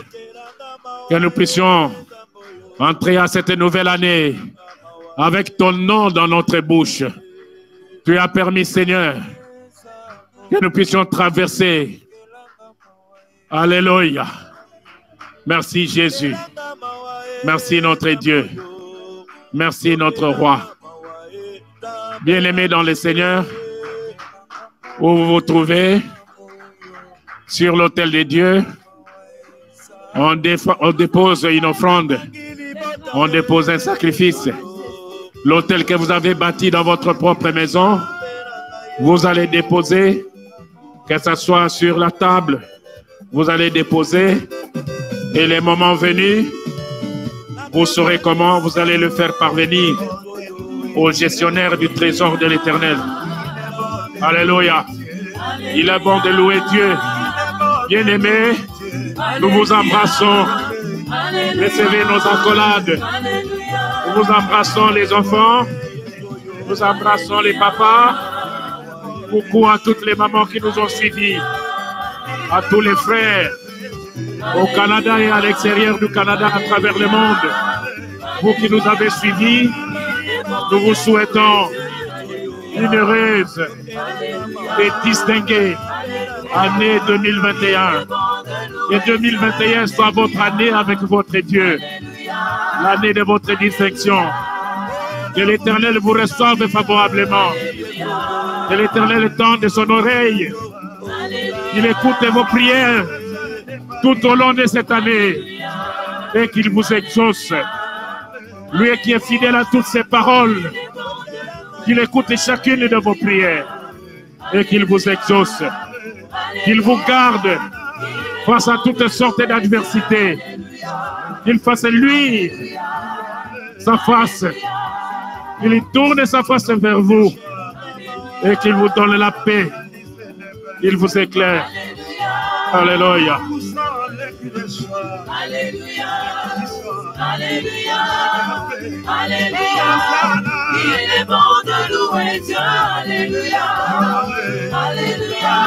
que nous puissions entrer à cette nouvelle année avec ton nom dans notre bouche. Tu as permis Seigneur que nous puissions traverser. Alléluia. Merci Jésus. Merci notre Dieu. Merci notre roi. Bien-aimés dans le Seigneur, où vous vous trouvez, sur l'autel de Dieu, on dépose une offrande, on dépose un sacrifice. L'autel que vous avez bâti dans votre propre maison, vous allez déposer, que ce soit sur la table, vous allez déposer, et les moments venus, vous saurez comment vous allez le faire parvenir au gestionnaire du trésor de l'Éternel. Alléluia. Il est bon de louer Dieu. Bien-aimés, nous vous embrassons. Recevez nos accolades. Nous vous embrassons les enfants. Nous embrassons les papas. Coucou à toutes les mamans qui nous ont suivis. À tous les frères au Canada et à l'extérieur du Canada, à travers le monde. Vous qui nous avez suivis, nous vous souhaitons une heureuse et distinguée année 2021. Et 2021 soit votre année avec votre Dieu, l'année de votre distinction. Que l'Éternel vous reçoive favorablement. Que l'Éternel tende son oreille. Qu'il écoute vos prières tout au long de cette année et qu'il vous exauce. Lui qui est fidèle à toutes ses paroles, qu'il écoute chacune de vos prières et qu'il vous exauce. Qu'il vous garde face à toutes sortes d'adversités. Qu'il fasse lui sa face. Qu'il tourne sa face vers vous et qu'il vous donne la paix. Qu'il vous éclaire. Alléluia.
Alléluia. Alléluia. Alléluia. Il est bon de louer Dieu. Alléluia. Alléluia.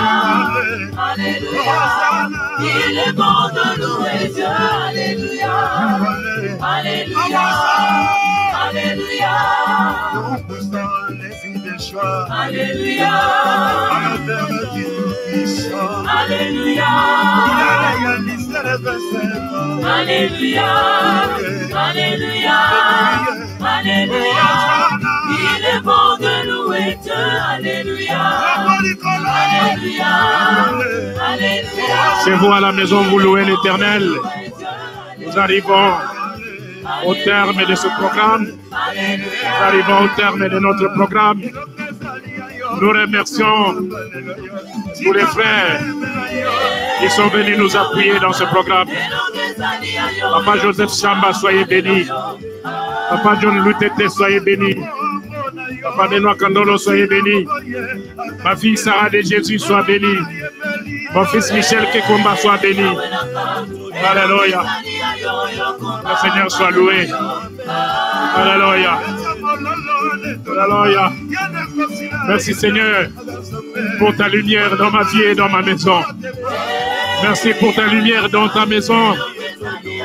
Alléluia. Il est bon de louer Dieu. Alléluia. Alléluia. Alléluia. Alléluia. Alléluia. Alléluia, Alléluia, Alléluia. Il est bon de louer Dieu. Alléluia, Alléluia, Alléluia.
C'est vous à la maison, vous louez l'Éternel. Nous arrivons au terme de ce programme. Nous arrivons au terme de notre programme. Nous remercions tous les frères qui sont venus nous appuyer dans ce programme. Papa Joseph Chamba, soyez béni. Papa John Lutete, soyez béni. Papa Benoît Kandolo, soyez béni. Ma fille Sarah de Jésus, soit bénie. Mon fils Michel Kekomba, soit béni. Alléluia. Le Seigneur soit loué. Alléluia. Alléluia. Merci Seigneur pour ta lumière dans ma vie et dans ma maison. Merci pour ta lumière dans ta maison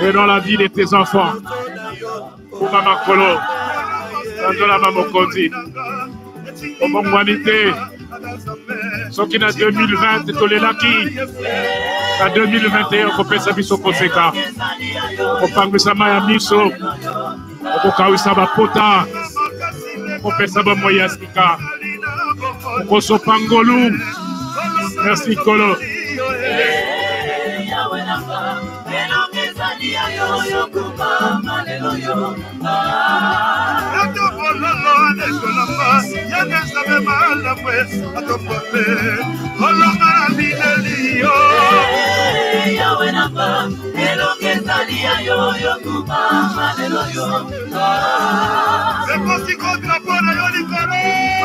et dans la vie de tes enfants. Pour Maman Kolo, Sandola Mamokondi, pour mon humanité, ce qui n'a 2020, c'est les laki. En 2021, on peut s'habiller au Koseka. On peut parler de Maya Miso. On peut parler de Pota. On peut parler de Moyasika. On peut parler de Pangolou. Merci, Kolo.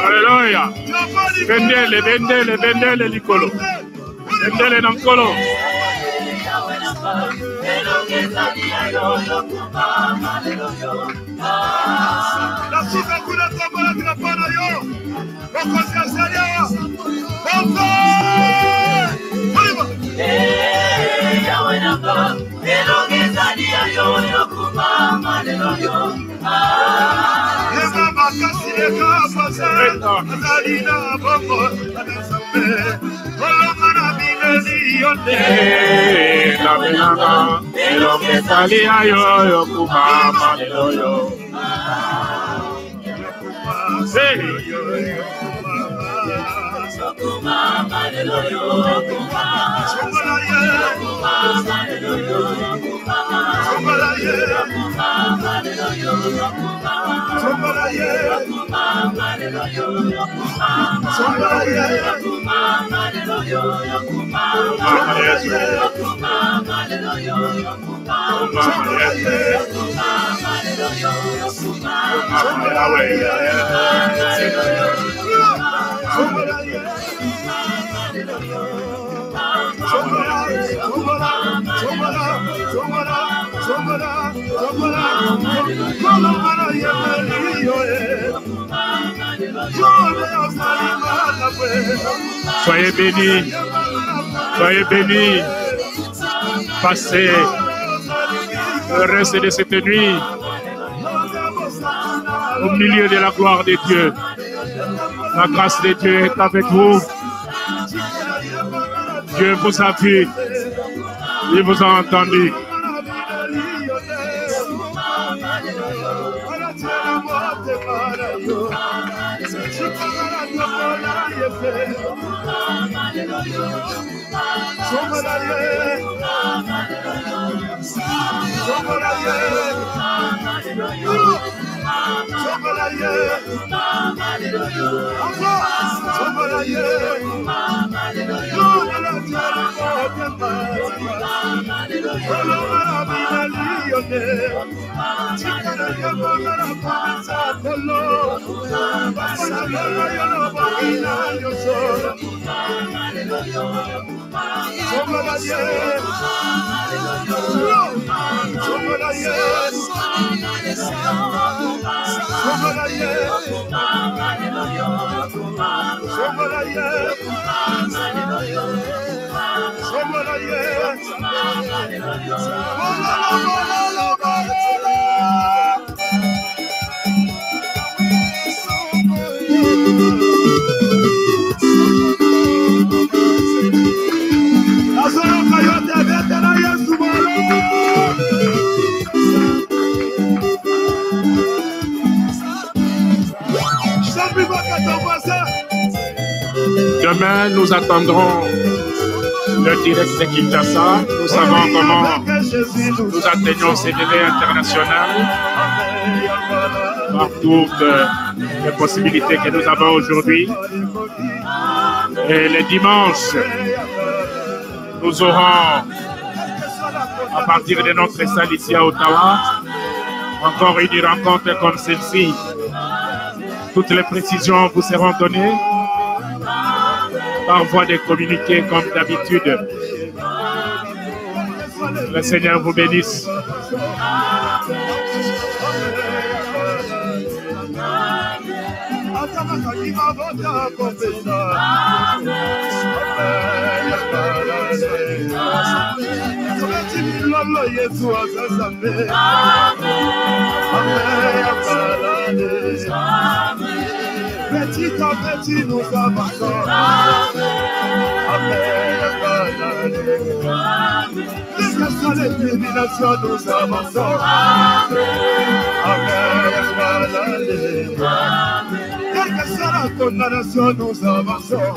Alléluia. Bendele, bendele, bendele, Nicolo. Bendele, Nancolo. Soyez bénis, soyez bénis. Passez le reste de cette nuit au milieu de la gloire de Dieu. La grâce de Dieu est avec vous. Dieu vous a vu, il vous a entendu.
Azoro kayote betera Yesu
Demain, nous attendrons le direct de Kinshasa. Nous savons comment nous atteignons ces délais internationaux par toutes les possibilités que nous avons aujourd'hui. Et le dimanche, nous aurons, à partir de notre salle ici à Ottawa, encore une rencontre comme celle-ci. Toutes les précisions vous seront données par voie de communiqué comme d'habitude. Le Seigneur vous bénisse.
Petit à petit nous avançons. Jusqu'à l'élimination nous avançons. Quelle que soit la condamnation nous avançons.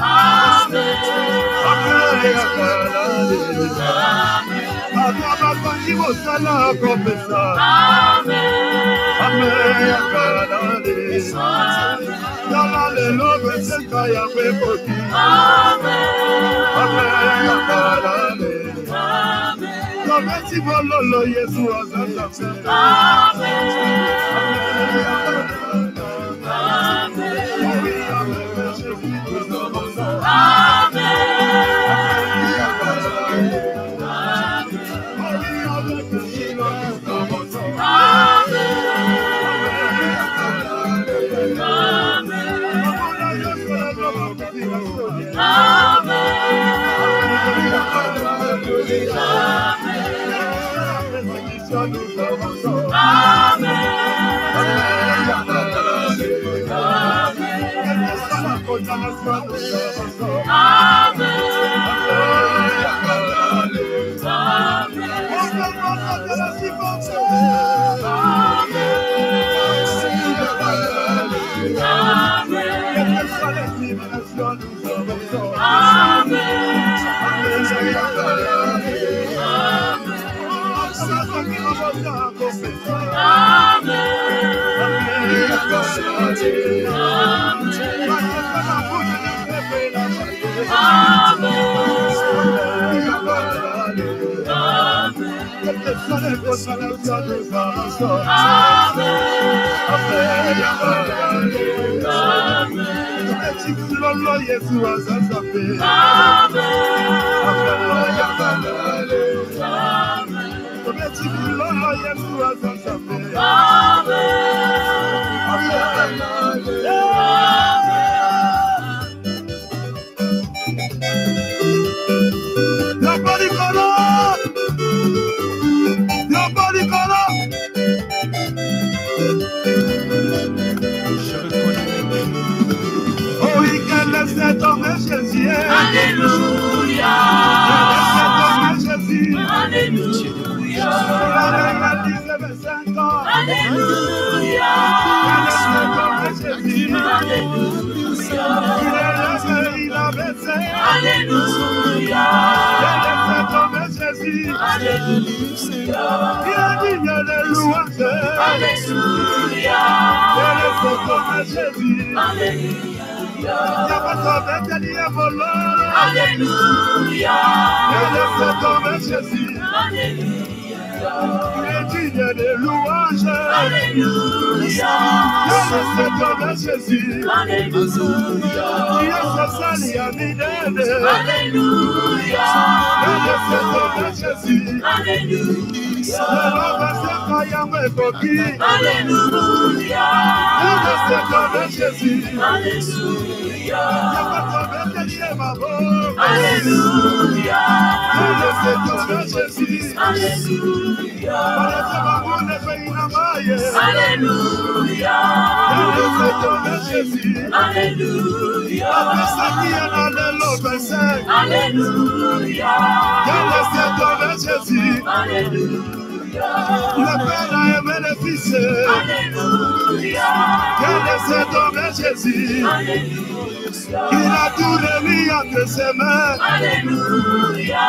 Jésus.
Alléluia.
Il a tout remis entre ses mains.
Alléluia.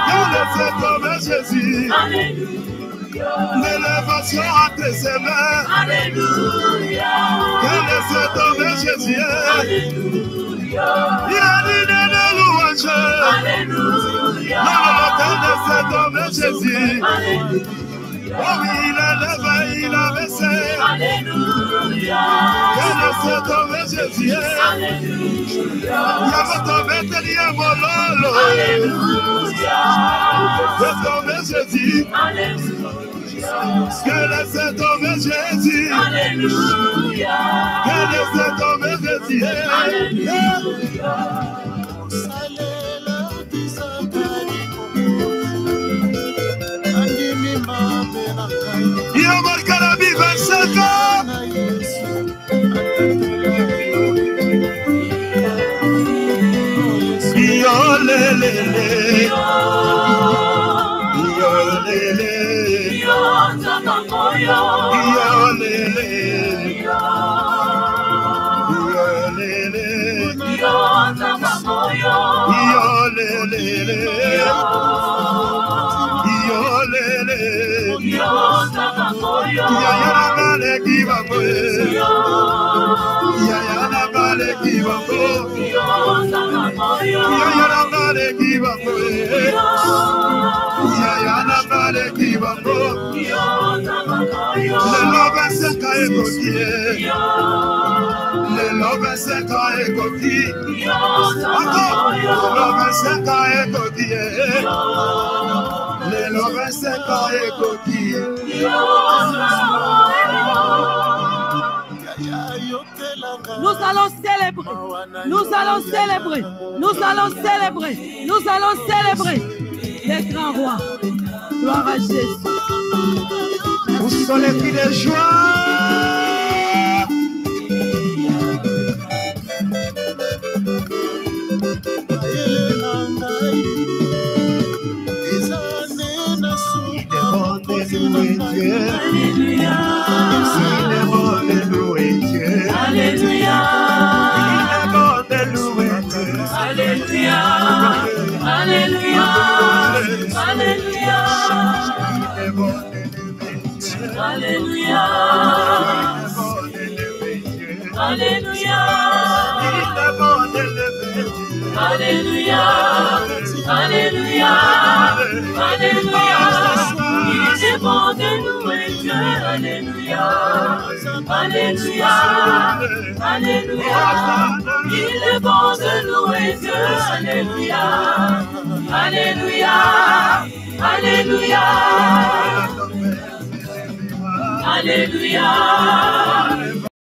Il laisse tomber Jésus.
Alléluia.
L'élévation entre ses mains.
Alléluia.
Il laisse tomber Jésus.
Alléluia.
Il a dit de louange.
Alléluia.
Il laisse tomber Jésus.
Alléluia.
Oh oui, il a levé, il a baissé.
Alléluia.
Il laisse tomber Jésus.
Alléluia.
Il a tombé Telia Mololo.
Alléluia.
Laisse tomber Jésus.
Alléluia.
Que laisse tomber Jésus.
Alléluia.
Que laisse tomber Jésus.
Alléluia.
Il a marqué la vie 25 ans. Yo lelele. Yo lele.
Yo tamamoyo.
Yo lele.
Yo.
Yo lele.
Yo tamamoyo.
Yo lele. Yo lele.
Yo tamamoyo.
Yaya bale kibango.
Yo.
Yaya bale kibango.
Yo tamamoyo.
Yaya bale kibango. Yaya bale kibango.
Yo tamamoyo.
Le love seka ekokie.
Yo.
Le love seka ekokie.
Yo
Le
tamamoyo.
love seka ekokie. Le love seka ekokie.
Yo
Nous allons célébrer. Nous allons célébrer. Nous allons célébrer. Nous allons célébrer les grands rois. Gloire à Jésus.
Où sont les cris de joie?
Alléluia.
Il est bon de louer Dieu.
Alléluia.
Il est bon de louer Dieu.
Alléluia. Alléluia. Alléluia.
Il est bon de louer Dieu.
Alléluia. Alléluia.
Il est bon de louer Dieu.
Alléluia. Alléluia. Alléluia. Il est bon de louer Dieu. Alléluia. Alléluia. Alléluia. Il est bon de louer Dieu. Alléluia. Alléluia. Alléluia. Alléluia.